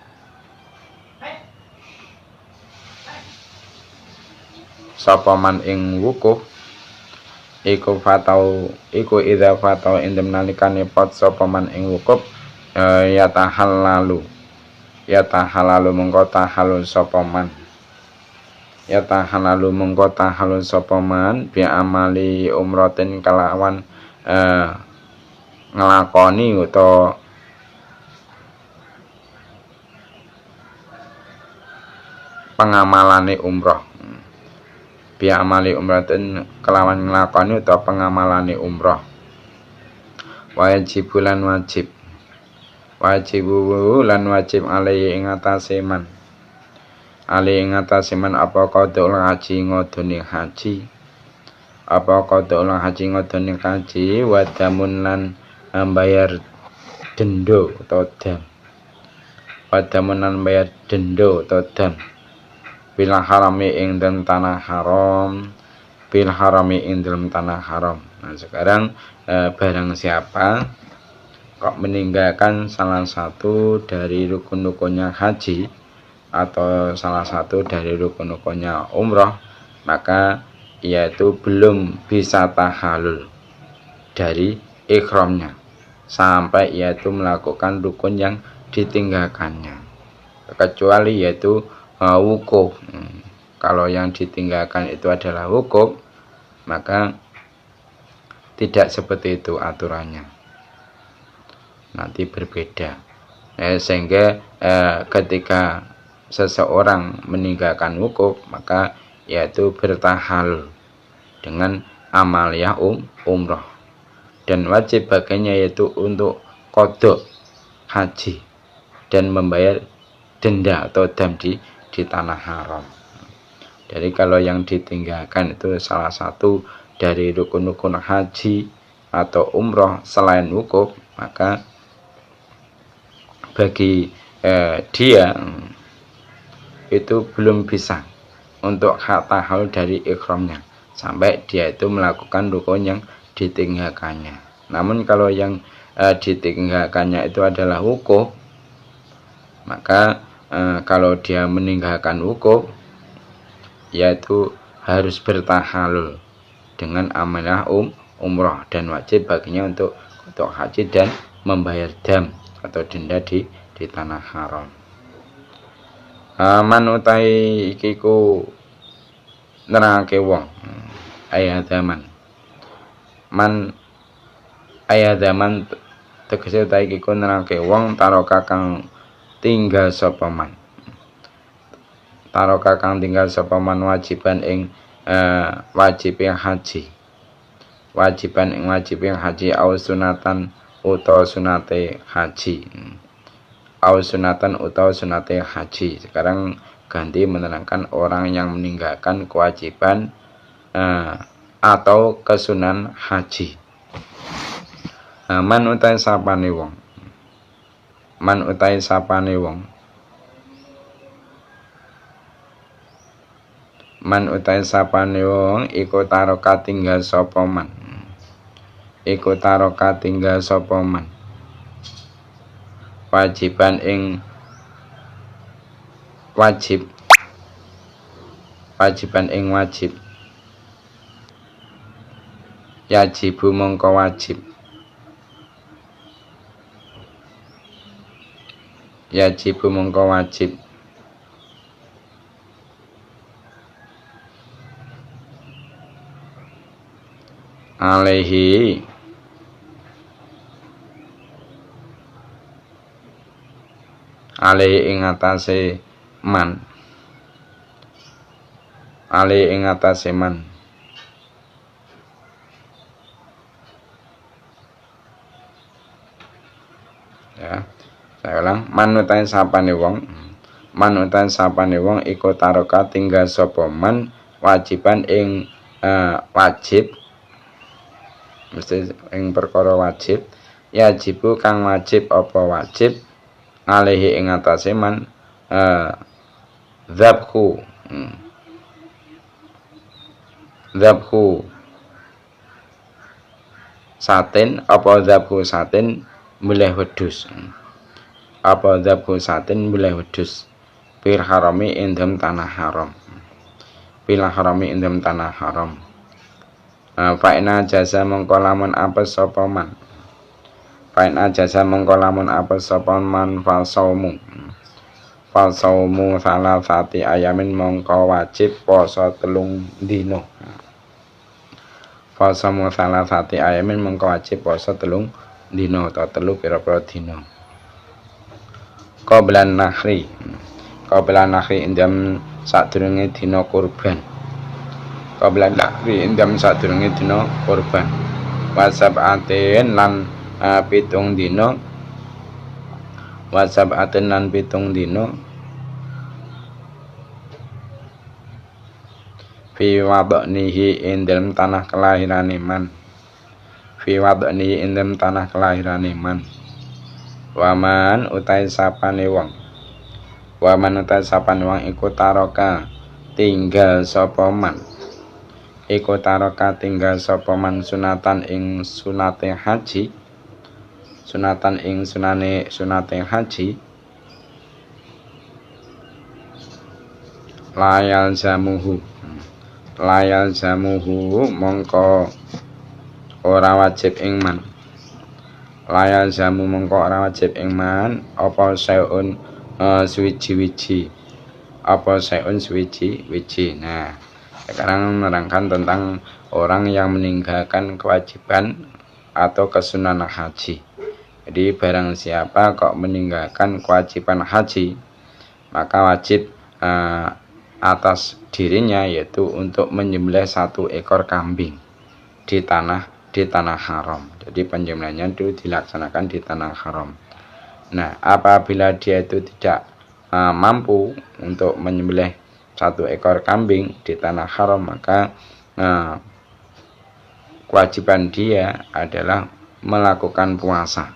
sapa man ing wukuf. Iku idza fatahu endem nalikane pot sapa man ing wukuf. Yatahalalu mongko tahalul sapa man. Yatahalalu mongko tahalul sapa man bi amali umratin kalawan nglakoni utawa pengamalane umrah. Bi amali umratin kelawan nglakoni utawa pengamalane umrah. Wajib lan wajib. Wajibu lan wajib alai ing atase man. Ali ing atase man apa qadul haji ngodone haji. Apa qadul haji ngodone haji wa damun lan bayar denda atau dam. Wa damun lan bayar denda atau dam. bil harami ing dalem tanah haram, bil harami ing dalem tanah haram. Nah, sekarang barang siapa kok meninggalkan salah satu dari rukun-rukunnya haji atau salah satu dari rukun-rukunnya umroh, maka ia itu belum bisa tahallul dari ikhramnya sampai ia itu melakukan rukun yang ditinggalkannya, kecuali yaitu wukuf. Kalau yang ditinggalkan itu adalah wukuf, maka tidak seperti itu aturannya, nanti berbeda. Sehingga ketika seseorang meninggalkan wukuf, maka yaitu bertahallul dengan amaliyah umroh, dan wajib baginya yaitu untuk qadha haji dan membayar denda atau dam di tanah haram. Jadi kalau yang ditinggalkan itu salah satu dari rukun-rukun haji atau umroh selain wukuf, maka bagi dia itu belum bisa untuk tahallul dari ikhramnya sampai dia itu melakukan rukun yang ditinggalkannya. Namun kalau yang ditinggalkannya itu adalah wukuf, maka kalau dia meninggalkan wukuf, yaitu harus bertahallul dengan amalah umroh, dan wajib baginya untuk haji dan membayar dam atau denda di tanah haram. Man utai iki ku nerangake wong ayat zaman. Man ayat zaman tegese utai iki ku nerangake wong taroka kang tinggal sapa man. Taroka kang tinggal sapa man wajiban ing wajib haji. Wajiban ing wajib haji au sunatan utawa sunate haji. Au sunatan utawa sunate haji. Sekarang ganti menerangkan orang yang meninggalkan kewajiban atau kesunan haji. Man utai sapane wong. Man utai sapane wong. Man utai sapane wong iku taroka tinggal sapa man. Iku taroka tinggal sapa man. Wajiban ing wajib. Wajiban ing wajib. Yajibu mongko wajib. Yajibu mongko wajib. Alaihi ing atase man. Alaihi ing atase man. Ya, saya ulang. Manutan sapane wong. Manutan sapane wong iku taroka tinggal sapa man wajiban ing wajib. Mesti ing perkara wajib. Yajibu kang wajib apa wajib alaihi ing atase man dzabhu. Dzabhu satin apa dzabhu satin mulih wedhus. Apa dzabhu satin mulih wedhus fil harami ing dalem tanah haram. Fil harami ing dalem tanah haram. Fa'ina jasa mongko lamun apes sapa man. Fa'ina jasa mongko lamun apes sapa man falsaumu. Falsaumu salasati ayamin mongko wajib poso 3 dina. Falsaumu salasati ayamin mongko wajib poso 3 dina atau 3 pira-pira dina. Qablan nahri. Qablan nahri indam sadurunge dina kurban. Qablan nahri indam sadurunge dina kurban. Wasab'atin lan 7 dina. Wasab'atin lan 7 dina. Fi wadnihi ing dalem tanah kelahirane man. Fi wadnihi ing dalem tanah kelahirane man. Waman utai sapane wong. Waman utai sapane wong iku taroka tinggal sapa man iku taraka tinggal sapa man sunatan ing sunate haji sunate haji layal jamuhu mongko ora wajib ing man layal jamu mongko ora wajib ing man apa sayun suwiji-wiji apa sayun suwiji-wiji. Nah, sekarang menerangkan tentang orang yang meninggalkan kewajiban atau kesunahan haji. Jadi barang siapa kok meninggalkan kewajiban haji, maka wajib atas dirinya yaitu untuk menyembelih 1 ekor kambing di tanah haram. Jadi penyembelihannya itu dilaksanakan di tanah haram. Nah, apabila dia itu tidak mampu untuk menyembelih 1 ekor kambing di tanah haram, maka kewajiban dia adalah melakukan puasa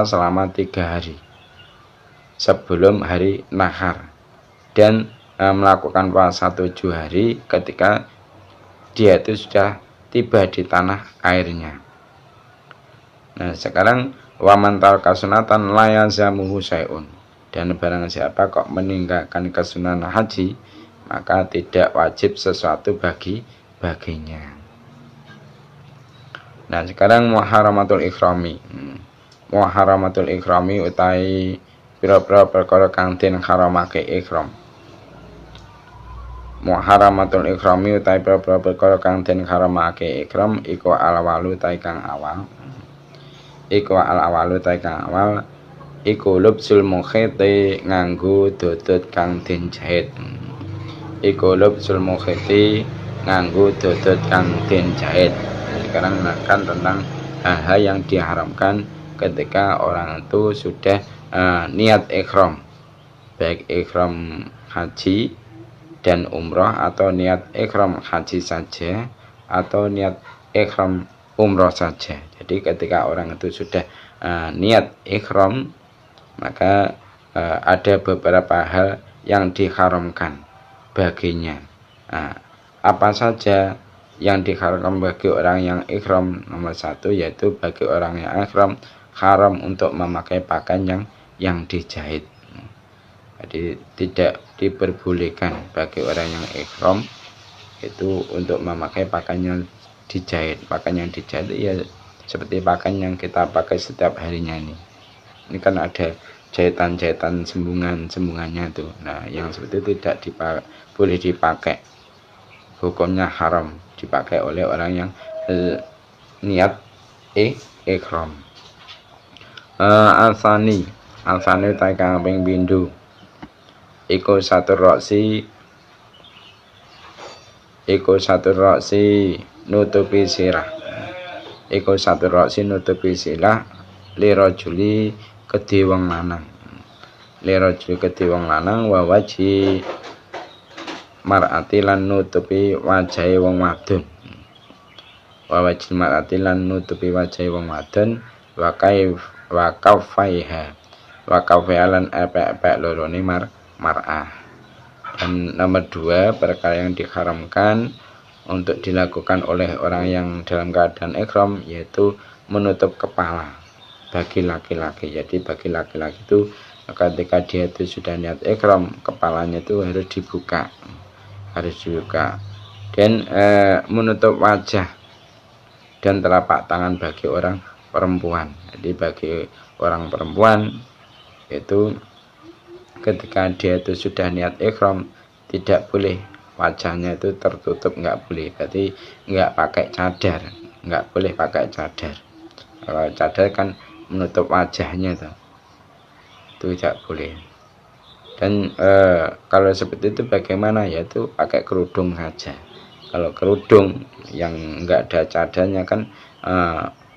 selama 3 hari sebelum hari nahar, dan melakukan puasa 7 hari ketika dia itu sudah tiba di tanah airnya. Nah, sekarang waman taraka sunatan la yazamuhu syai'un, dan barang siapa kok meninggalkan kesunahan haji, maka tidak wajib sesuatu baginya. Nah, sekarang muharramatul ikhrami. Muharramatul ikhrami utai pira-pira perkara kang den haramake ikhram. Muharramatul ikhrami utai pira-pira perkara kang den haramake ikhram iku al-awalu utai kang awal. Iku lubsul mukhiti nganggo dodot kang den jahit. Iku lubsul mukhiti nganggo dodot kang den jahit. Sekarang menerangkan tentang hal yang diharamkan ketika orang itu sudah niat ikhram, baik ikhram haji dan umroh atau niat ikhram haji saja atau niat ikhram umroh saja. Jadi ketika orang itu sudah niat ikhram, maka ada beberapa hal yang diharamkan baginya. Apa saja yang diharamkan bagi orang yang ikhram? Nomor 1 yaitu bagi orang yang ikhram haram untuk memakai pakaian yang dijahit. Jadi tidak diperbolehkan bagi orang yang ikhram itu untuk memakai pakaian yang dijahit. Pakaian yang dijahit ya seperti pakaian yang kita pakai setiap harinya ini. Ini kan ada jahitan-jahitan sembungannya itu. Nah, yang seperti itu tidak boleh dipakai. Hukumnya haram dipakai oleh orang yang niat ikhram. Al-Thani utai kang ping pindho iku satu roksi nutupi sirah. Iku satu roksi nutupi sirah lirajuli kedhe wong lanang. Lirajuli kedhe wong lanang wa waji mar'ati lan nutupi wajahe wong wadon. Wa wajil mar'ati lan nutupi wajahe wong wadon wa kaufaiha lan epek lorone mar'ah. Dan nomor 2 perkara yang diharamkan untuk dilakukan oleh orang yang dalam keadaan ikhram yaitu menutup kepala bagi laki-laki. Jadi bagi laki-laki itu ketika dia itu sudah niat ikhram, kepalanya itu harus dibuka dan menutup wajah dan telapak tangan bagi orang perempuan. Jadi bagi orang perempuan itu ketika dia itu sudah niat ikhram tidak boleh wajahnya itu tertutup, nggak boleh. Berarti nggak boleh pakai cadar. Kalau cadar kan menutup wajahnya itu tidak boleh. Dan kalau seperti itu bagaimana? Yaitu pakai kerudung saja. Kalau kerudung yang enggak ada cadarnya kan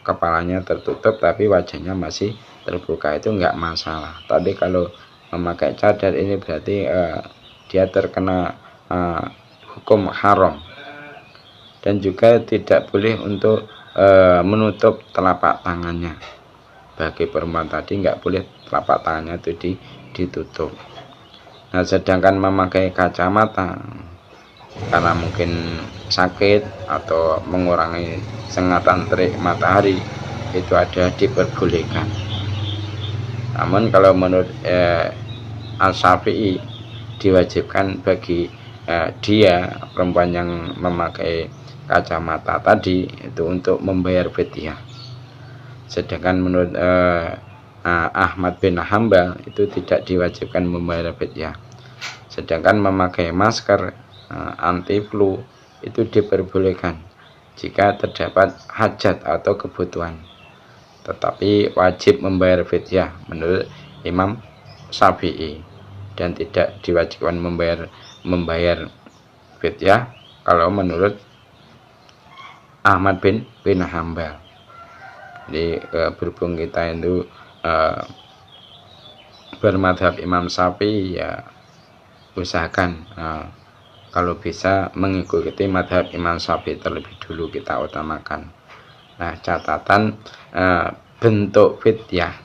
kepalanya tertutup tapi wajahnya masih terbuka, itu enggak masalah. Tapi kalau memakai cadar ini berarti dia terkena hukum haram. Dan juga tidak boleh untuk menutup telapak tangannya. Bagi perempuan tadi enggak boleh telapak tangannya itu ditutup. Nah, sedangkan memakai kacamata karena mungkin sakit atau mengurangi sengatan terik matahari itu ada diperbolehkan. Namun kalau menurut Asy-Syafi'i diwajibkan bagi dia perempuan yang memakai kacamata tadi itu untuk membayar fidyah. Sedangkan menurut Ahmad bin Hambal itu tidak diwajibkan membayar fidyah. Sedangkan memakai masker anti flu itu diperbolehkan jika terdapat hajat atau kebutuhan, tetapi wajib membayar fidyah menurut Imam Syafi'i, dan tidak diwajibkan membayar fidyah kalau menurut Ahmad bin Hambal. Jadi berhubung kita itu bermadhab Imam Syafi'i, ya usahakan kalau bisa mengikuti madhab Imam Syafi'i terlebih dulu, kita utamakan. Nah, catatan bentuk fidyah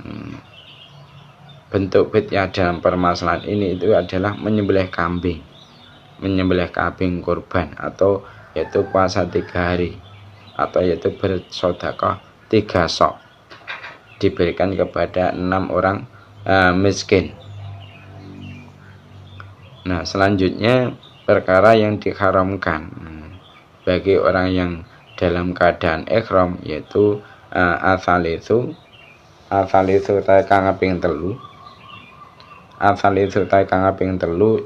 dalam permasalahan ini itu adalah menyembelih kambing kurban, atau yaitu puasa 3 hari, atau yaitu bersedekah 3 sok diberikan kepada 6 orang miskin. Nah, selanjutnya perkara yang diharamkan bagi orang yang dalam keadaan ihram, yaitu asalitsu tae kang kaping 3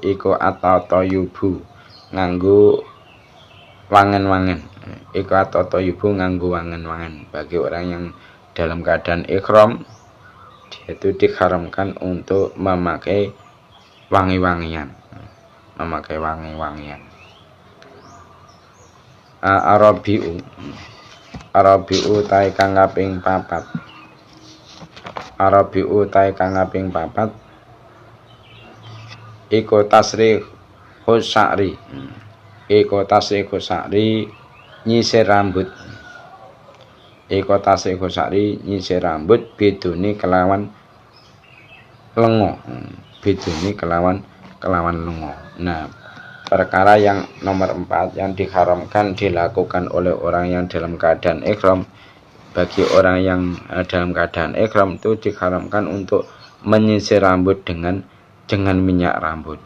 iku at-tayyubu nganggo wangen-wangen. Bagi orang yang dalam keadaan ihram, dia itu diharamkan untuk memakai wangi-wangian. Arabiu tae kang kaping 4 iku tasrihus sya'ri nyisir rambut. Biduni kelawan lengo. Nah, perkara yang nomor 4 yang diharamkan dilakukan oleh orang yang dalam keadaan ihram. Bagi orang yang dalam keadaan ihram itu diharamkan untuk menyisir rambut dengan minyak rambut.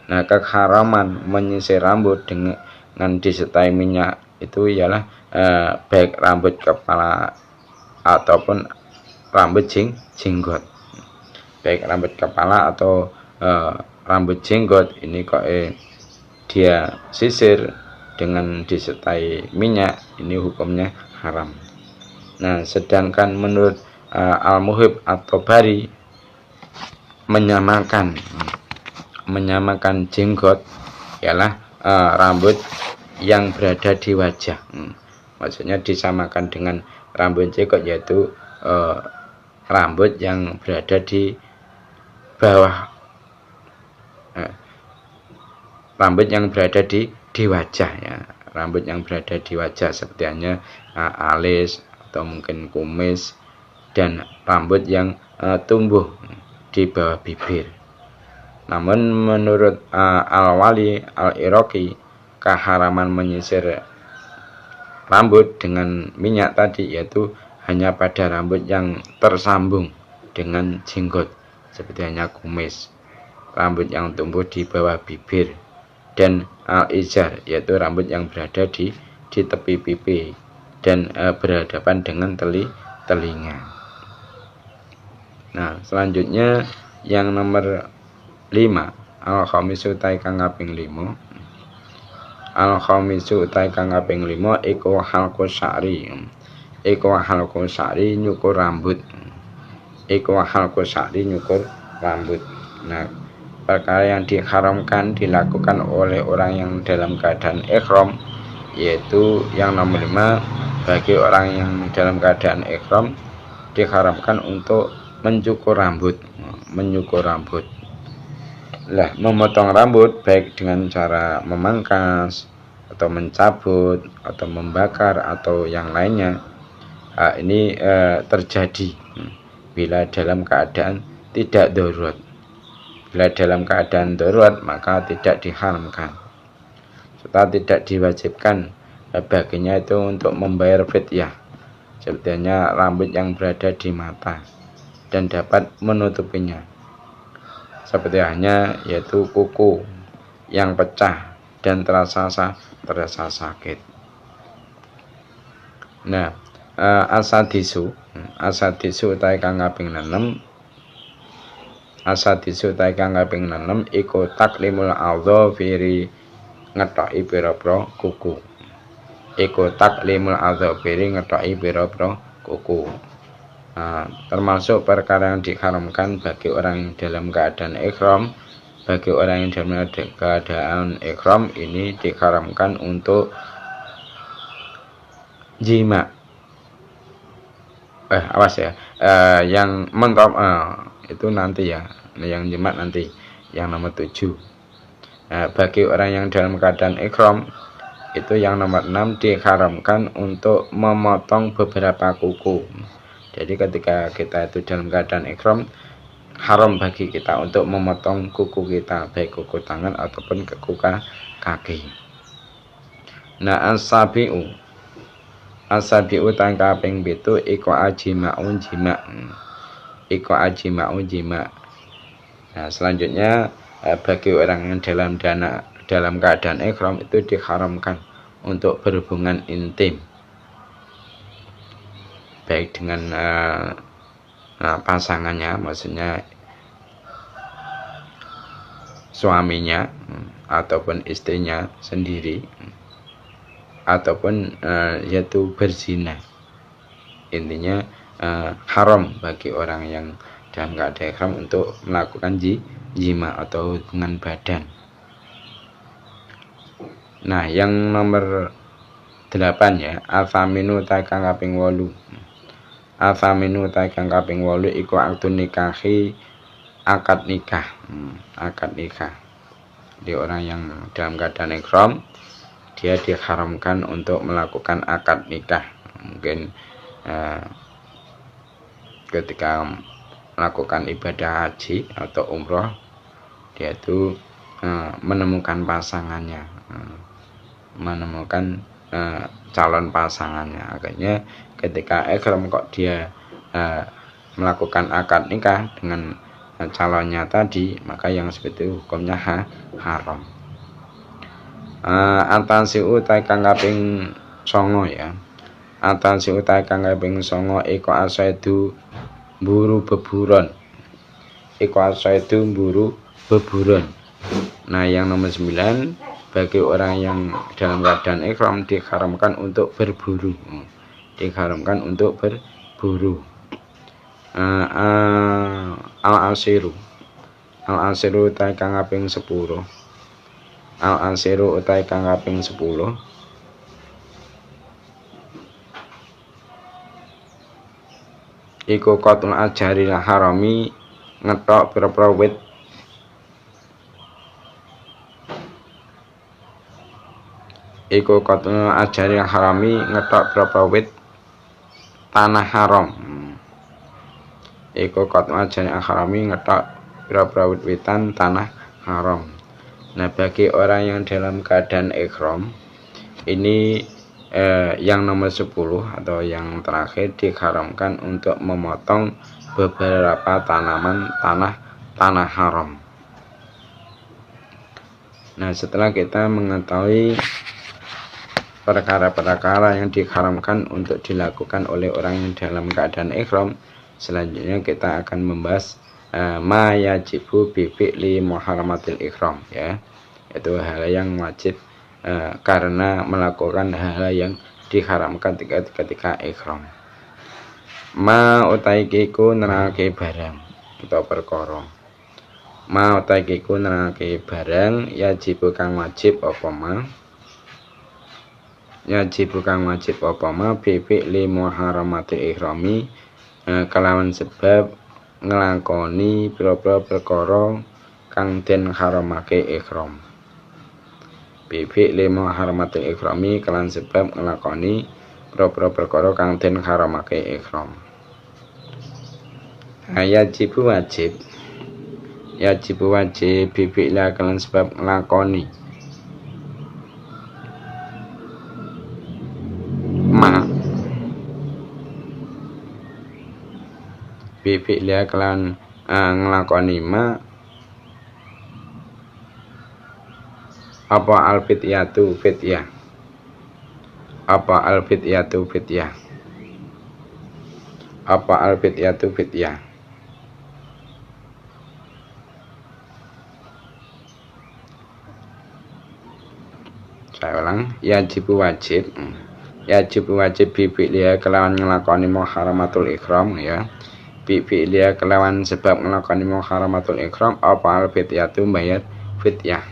Nah, keharaman menyisir rambut dengan disertai minyak itu ialah baik rambut kepala ataupun rambut jenggot. Baik rambut kepala atau rambut jenggot ini kok dia sisir dengan disertai minyak, ini hukumnya haram. Nah, sedangkan menurut Al-Muhib atau Bari menyamakan jenggot ialah rambut yang berada di wajah. Maksudnya disamakan dengan rambut jenggot, yaitu rambut yang berada di bawah, rambut yang berada di wajah, ya. Rambut yang berada di wajah seperti hanya alis atau mungkin kumis, dan rambut yang tumbuh di bawah bibir. Namun menurut Al-Wali Al-Iraqi, keharaman menyisir rambut dengan minyak tadi yaitu hanya pada rambut yang tersambung dengan jenggot, seperti hanya kumis, rambut yang tumbuh di bawah bibir, dan al-izar yaitu rambut yang berada di tepi pipi dan berhadapan dengan telinga. Nah, selanjutnya yang nomor 5, al-khamisu ta'i kang kaping 5. Al-khamisu ta'i kang kaping 5 iku halqus sya'ri. Nyukur rambut. Nah, perkara yang diharamkan dilakukan oleh orang yang dalam keadaan ihram, yaitu yang nomor 5, bagi orang yang dalam keadaan ihram diharamkan untuk mencukur rambut. Lah, memotong rambut baik dengan cara memangkas atau mencabut atau membakar atau yang lainnya, ini terjadi bila dalam keadaan tidak darurat. Bila dalam keadaan darurat maka tidak diharamkan serta tidak diwajibkan baginya itu untuk membayar fidyah, sepertinya rambut yang berada di mata dan dapat menutupinya, seperti hanya yaitu kuku yang pecah dan terasa sakit. Nah, asadisu utawi kang kaping 6 iku taklimul adzafiri ngetoki pira-pira kuku. Termasuk perkara yang diharamkan bagi orang yang dalam keadaan ihram. Bagi orang yang dalam keadaan ihram ini diharamkan untuk jima. Yang mentop itu nanti ya, yang jima nanti yang nomor 7. Bagi orang yang dalam keadaan ihram itu yang nomor 6 diharamkan untuk memotong beberapa kuku. Jadi ketika kita itu dalam keadaan ihram, haram bagi kita untuk memotong kuku kita, baik kuku tangan ataupun kuku kaki. Nah, asabi'u tangkaping pitu iku ajima'un jima. Nah, selanjutnya bagi orang yang dalam keadaan ihram itu diharamkan untuk berhubungan intim, baik dengan pasangannya, maksudnya suaminya ataupun istrinya sendiri, ataupun yaitu berzina. Intinya haram bagi orang yang dalam keadaan ihram untuk melakukan jima atau hubungan badan. Nah, yang nomor 8 ya, afaminu takang kaping 8. Iku akad nikahi, akad nikah. Di orang yang dalam keadaan ihram dia diharamkan untuk melakukan akad nikah. Mungkin ketika melakukan ibadah haji atau umroh, dia itu menemukan pasangannya, menemukan calon pasangannya. Akhirnya ketika ihram kok dia melakukan akad nikah dengan calonnya tadi, maka yang seperti itu hukumnya haram. Atasiu utai kang kaping 9 ya. Atasiu utai kang kaping 9 iku asaidu buru beburon. Nah, yang nomor 9 bagi orang yang dalam keadaan ihram diharamkan untuk berburu. Al-asiru utai kang kaping 10. Iku qatul ajaril harami ngetok pira-pira wit. Iku qatul ajaril harami ngetok pira-pira wit tanah haram. Iku qatul ajaril harami ngetok pira-pira wit-witan tanah haram. Nah, bagi orang yang dalam keadaan ihram ini yang nomor 10 atau yang terakhir diharamkan untuk memotong beberapa tanaman tanah haram. Nah, setelah kita mengetahui perkara-perkara yang diharamkan untuk dilakukan oleh orang yang dalam keadaan ihram, selanjutnya kita akan membahas ma yajibu bi fi'li muharramatil ihram ya. Itu hal yang wajib karena melakukan hal yang diharamkan ketika ihram. Ma utai kiku nerake barang atau perkara. Ma utai kiku nerake barang yajibu kang wajib apa ma bi fi'li muharramatil ihrami kelawan sebab ngelakoni pira-pira perkara kang den haramake ihram. Bibi lima haramatil ikrami kelan sebab ngelakoni pira-pira perkara kang den haramake ihram. Yajibu wajib yajib wajib bifi'la kelan sebab nglakoni ma bifi'la kelan nglakoni ma apa al-fityatu fityah apa al-fityatu fityah apa al-fityatu fityah. Saya ulang, yajib wajib bifi'liha kelawan nglakoni muharramatul ihram ya. Bifi'liha kelawan sebab nglakoni muharramatul ihram apa al-fityatu bayar fityah.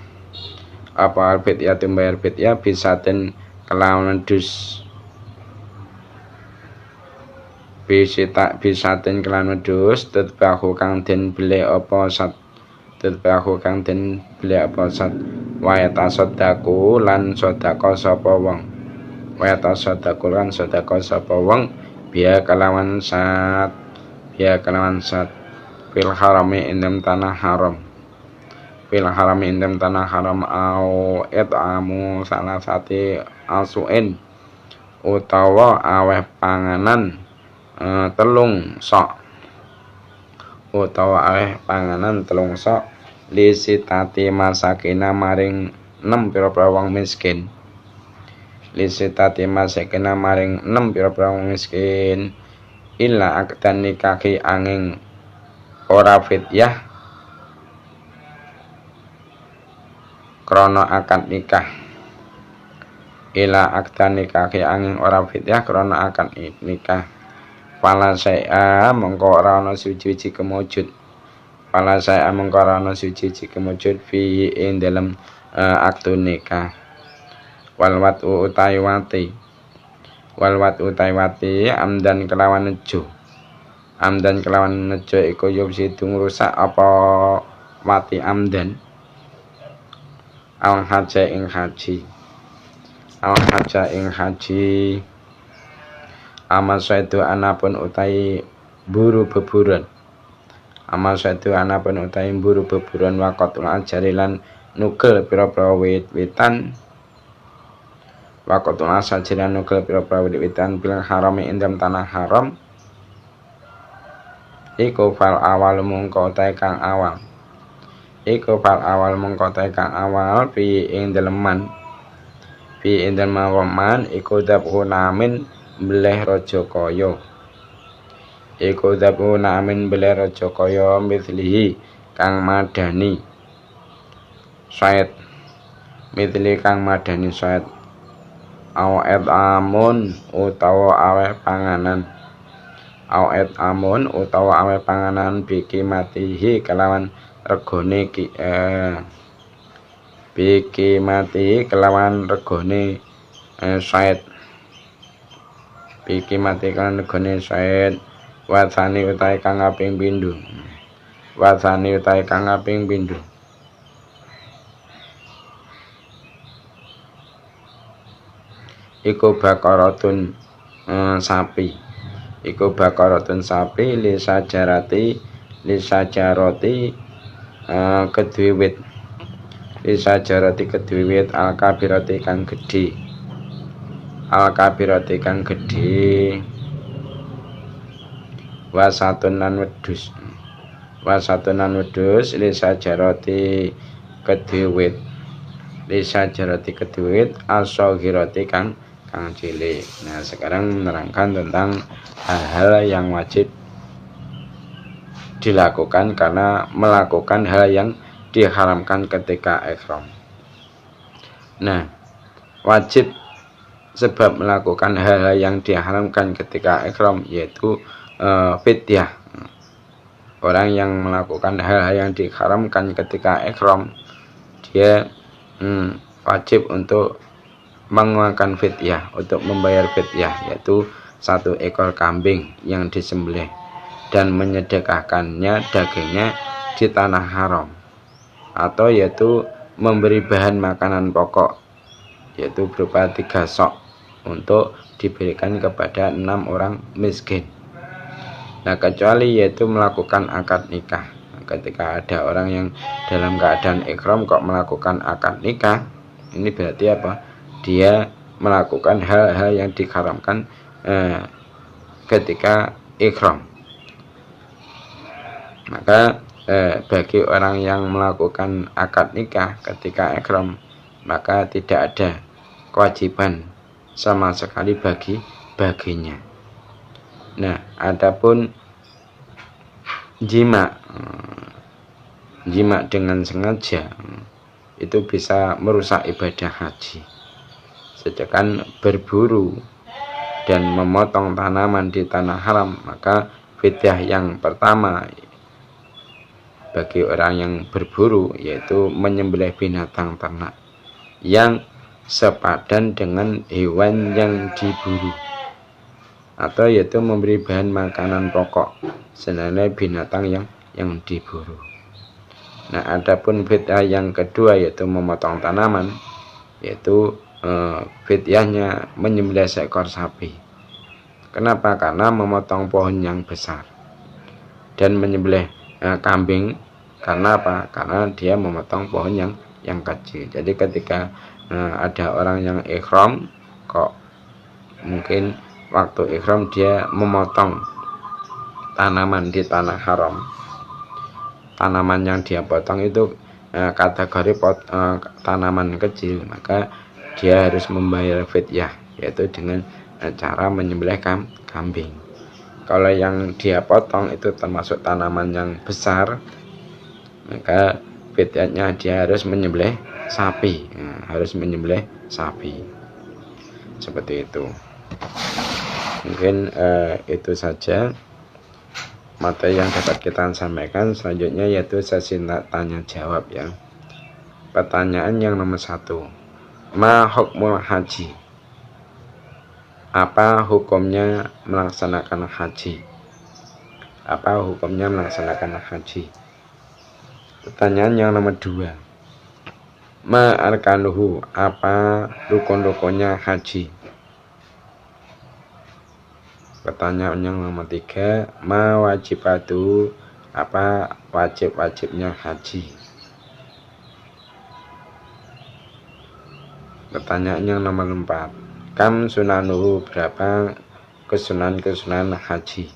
Apa al-fityatu bayar fityah bisaten kelawan dus bisaten kelawan dus tetbahu kang den beli apa sat tetbahu kang den beli apa sat wayata sodaku lan sodako sapa wong wayata sodaku lan sodako sapa wong biya kelawan sat fil harami indem tanah haram fil harami indem tanah haram au it'amu salasati asuin utawa aweh panganan telung sok utawa aweh panganan telung sok lisitati masakina maring 6 pira-pira wong miskin lisitati masakina maring 6 pira-pira wong miskin illa akdan nikahi angin ora fityah krana akad nikah illa akdan nikahi angin ora fityah krana akad nikah fala saya mengko ora ana suci-suci kemujud fala saya mengko ora ana suci-suci kemujud fi ing dalem aktu nikah wal watu utaywati amdan kelawan nejo iku yufsidu ngrusak apa wati amdan al haja ing haji amal saitu anapun utai buru beburon waqatul ajarilan nugel pira-pira wit-witan waqatul ajarilan nugel pira-pira wit-witan bil harami indam tanah haram iku fal awal mungko utai kang awal fi ing daleman iku dabhu namin beleh raja kaya mithlihi kang madani syait awet amun utawa aweh panganan biki matihi kelawan regone syait biki mati kan regone syait wasani utai kang kaping pindho iku bakaratun sapi lisajarati kedue wit al kabirati kang gedhe wasatun nan wedhus lisajarati kedue wit asaghirati kang cilik. Nah, sekarang menerangkan tentang hal-hal yang wajib dilakukan karena melakukan hal yang diharamkan ketika ihram. Nah, wajib sebab melakukan hal-hal yang diharamkan ketika ihram yaitu fidyah. Orang yang melakukan hal-hal yang diharamkan ketika ihram dia wajib untuk mengeluarkan fidyah, untuk membayar fidyah, yaitu 1 ekor kambing yang disembelih dan menyedekahkannya dagingnya di tanah haram, atau yaitu memberi bahan makanan pokok yaitu berupa 3 sok untuk diberikan kepada 6 orang miskin. Nah, kecuali yaitu melakukan akad nikah. ketika ada orang yang dalam keadaan ihram kok melakukan akad nikah, ini berarti apa? Dia melakukan hal-hal yang diharamkan ketika ihram. Maka bagi orang yang melakukan akad nikah ketika ihram, maka tidak ada kewajiban sama sekali baginya. Nah, adapun jima dengan sengaja itu bisa merusak ibadah haji. Sedangkan berburu dan memotong tanaman di tanah haram, maka fidyah yang pertama bagi orang yang berburu yaitu menyembelih binatang ternak yang sepadan dengan hewan yang diburu, atau yaitu memberi bahan makanan pokok senilai binatang yang diburu. Nah, adapun fidyah yang kedua yaitu memotong tanaman, yaitu fidyahnya menyembelih seekor sapi. Kenapa? Karena memotong pohon yang besar. Dan menyembelih kambing, karena apa? Karena dia memotong pohon yang kecil. Jadi ketika ada orang yang ihram, kok mungkin waktu ihram dia memotong tanaman di tanah haram, tanaman yang dia potong itu kategori tanaman kecil, maka dia harus membayar fidyah, yaitu dengan cara menyembelih kambing. Kalau yang dia potong itu termasuk tanaman yang besar, maka fidyahnya dia harus menyembelih sapi, seperti itu. Mungkin itu saja materi yang dapat kita sampaikan. Selanjutnya yaitu sesi tanya jawab ya. Pertanyaan yang nomor 1, ma hukmul haji? Apa hukumnya melaksanakan haji? Pertanyaan yang nomor 2, ma arkanuhu? Apa rukun-rukunnya haji? Pertanyaan yang nomor 3, ma wajibatu? Apa wajib-wajibnya haji? Pertanyaan yang nomor 4, kam sunanuhu? Berapa kesunan haji?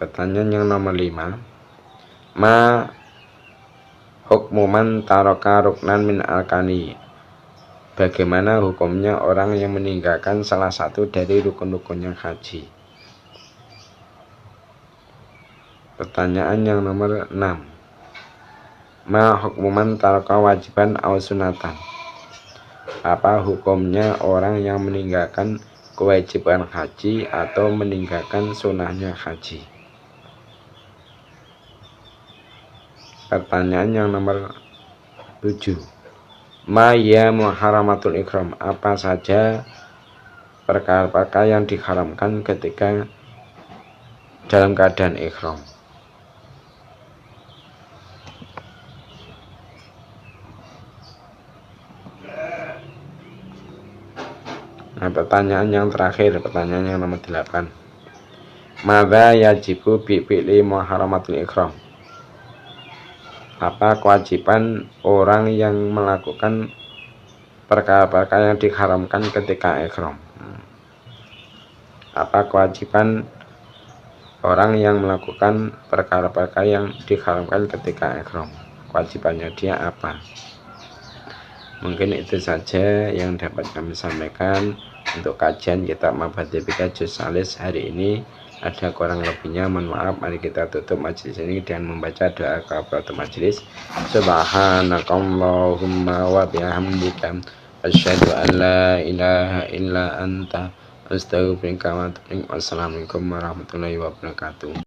Pertanyaan yang nomor 5, ma hukmu man taraka ruknan min arkani? Bagaimana hukumnya orang yang meninggalkan salah satu dari rukun-rukunnya haji? Pertanyaan yang nomor 6, ma hukmu man taraka wajiban aw sunatan? Apa hukumnya orang yang meninggalkan kewajiban haji atau meninggalkan sunahnya haji? Pertanyaan yang nomor 7, ma ya muharramatul ihram? Apa saja perkara-perkara yang diharamkan ketika dalam keadaan ihram? Nah, pertanyaan yang terakhir, pertanyaan yang nomor 8, madza yajibu bi fi'li muharramatul ihram? Apa kewajiban orang yang melakukan perkara-perkara yang diharamkan ketika ihram? Apa kewajiban orang yang melakukan perkara-perkara yang diharamkan ketika ihram? Kewajibannya dia apa? Mungkin itu saja yang dapat kami sampaikan untuk kajian kitab Mabhadipika Juz Salis hari ini. Ada kurang lebihnya, mohon maaf. Mari kita tutup majelis ini dengan membaca doa kafaratul majelis. Subhanakallahumma wa bihamdika asyhadu an la ilaha illa anta astaghfiruka wa atubu ilaik. Wassalamualaikum warahmatullahi wabarakatuh.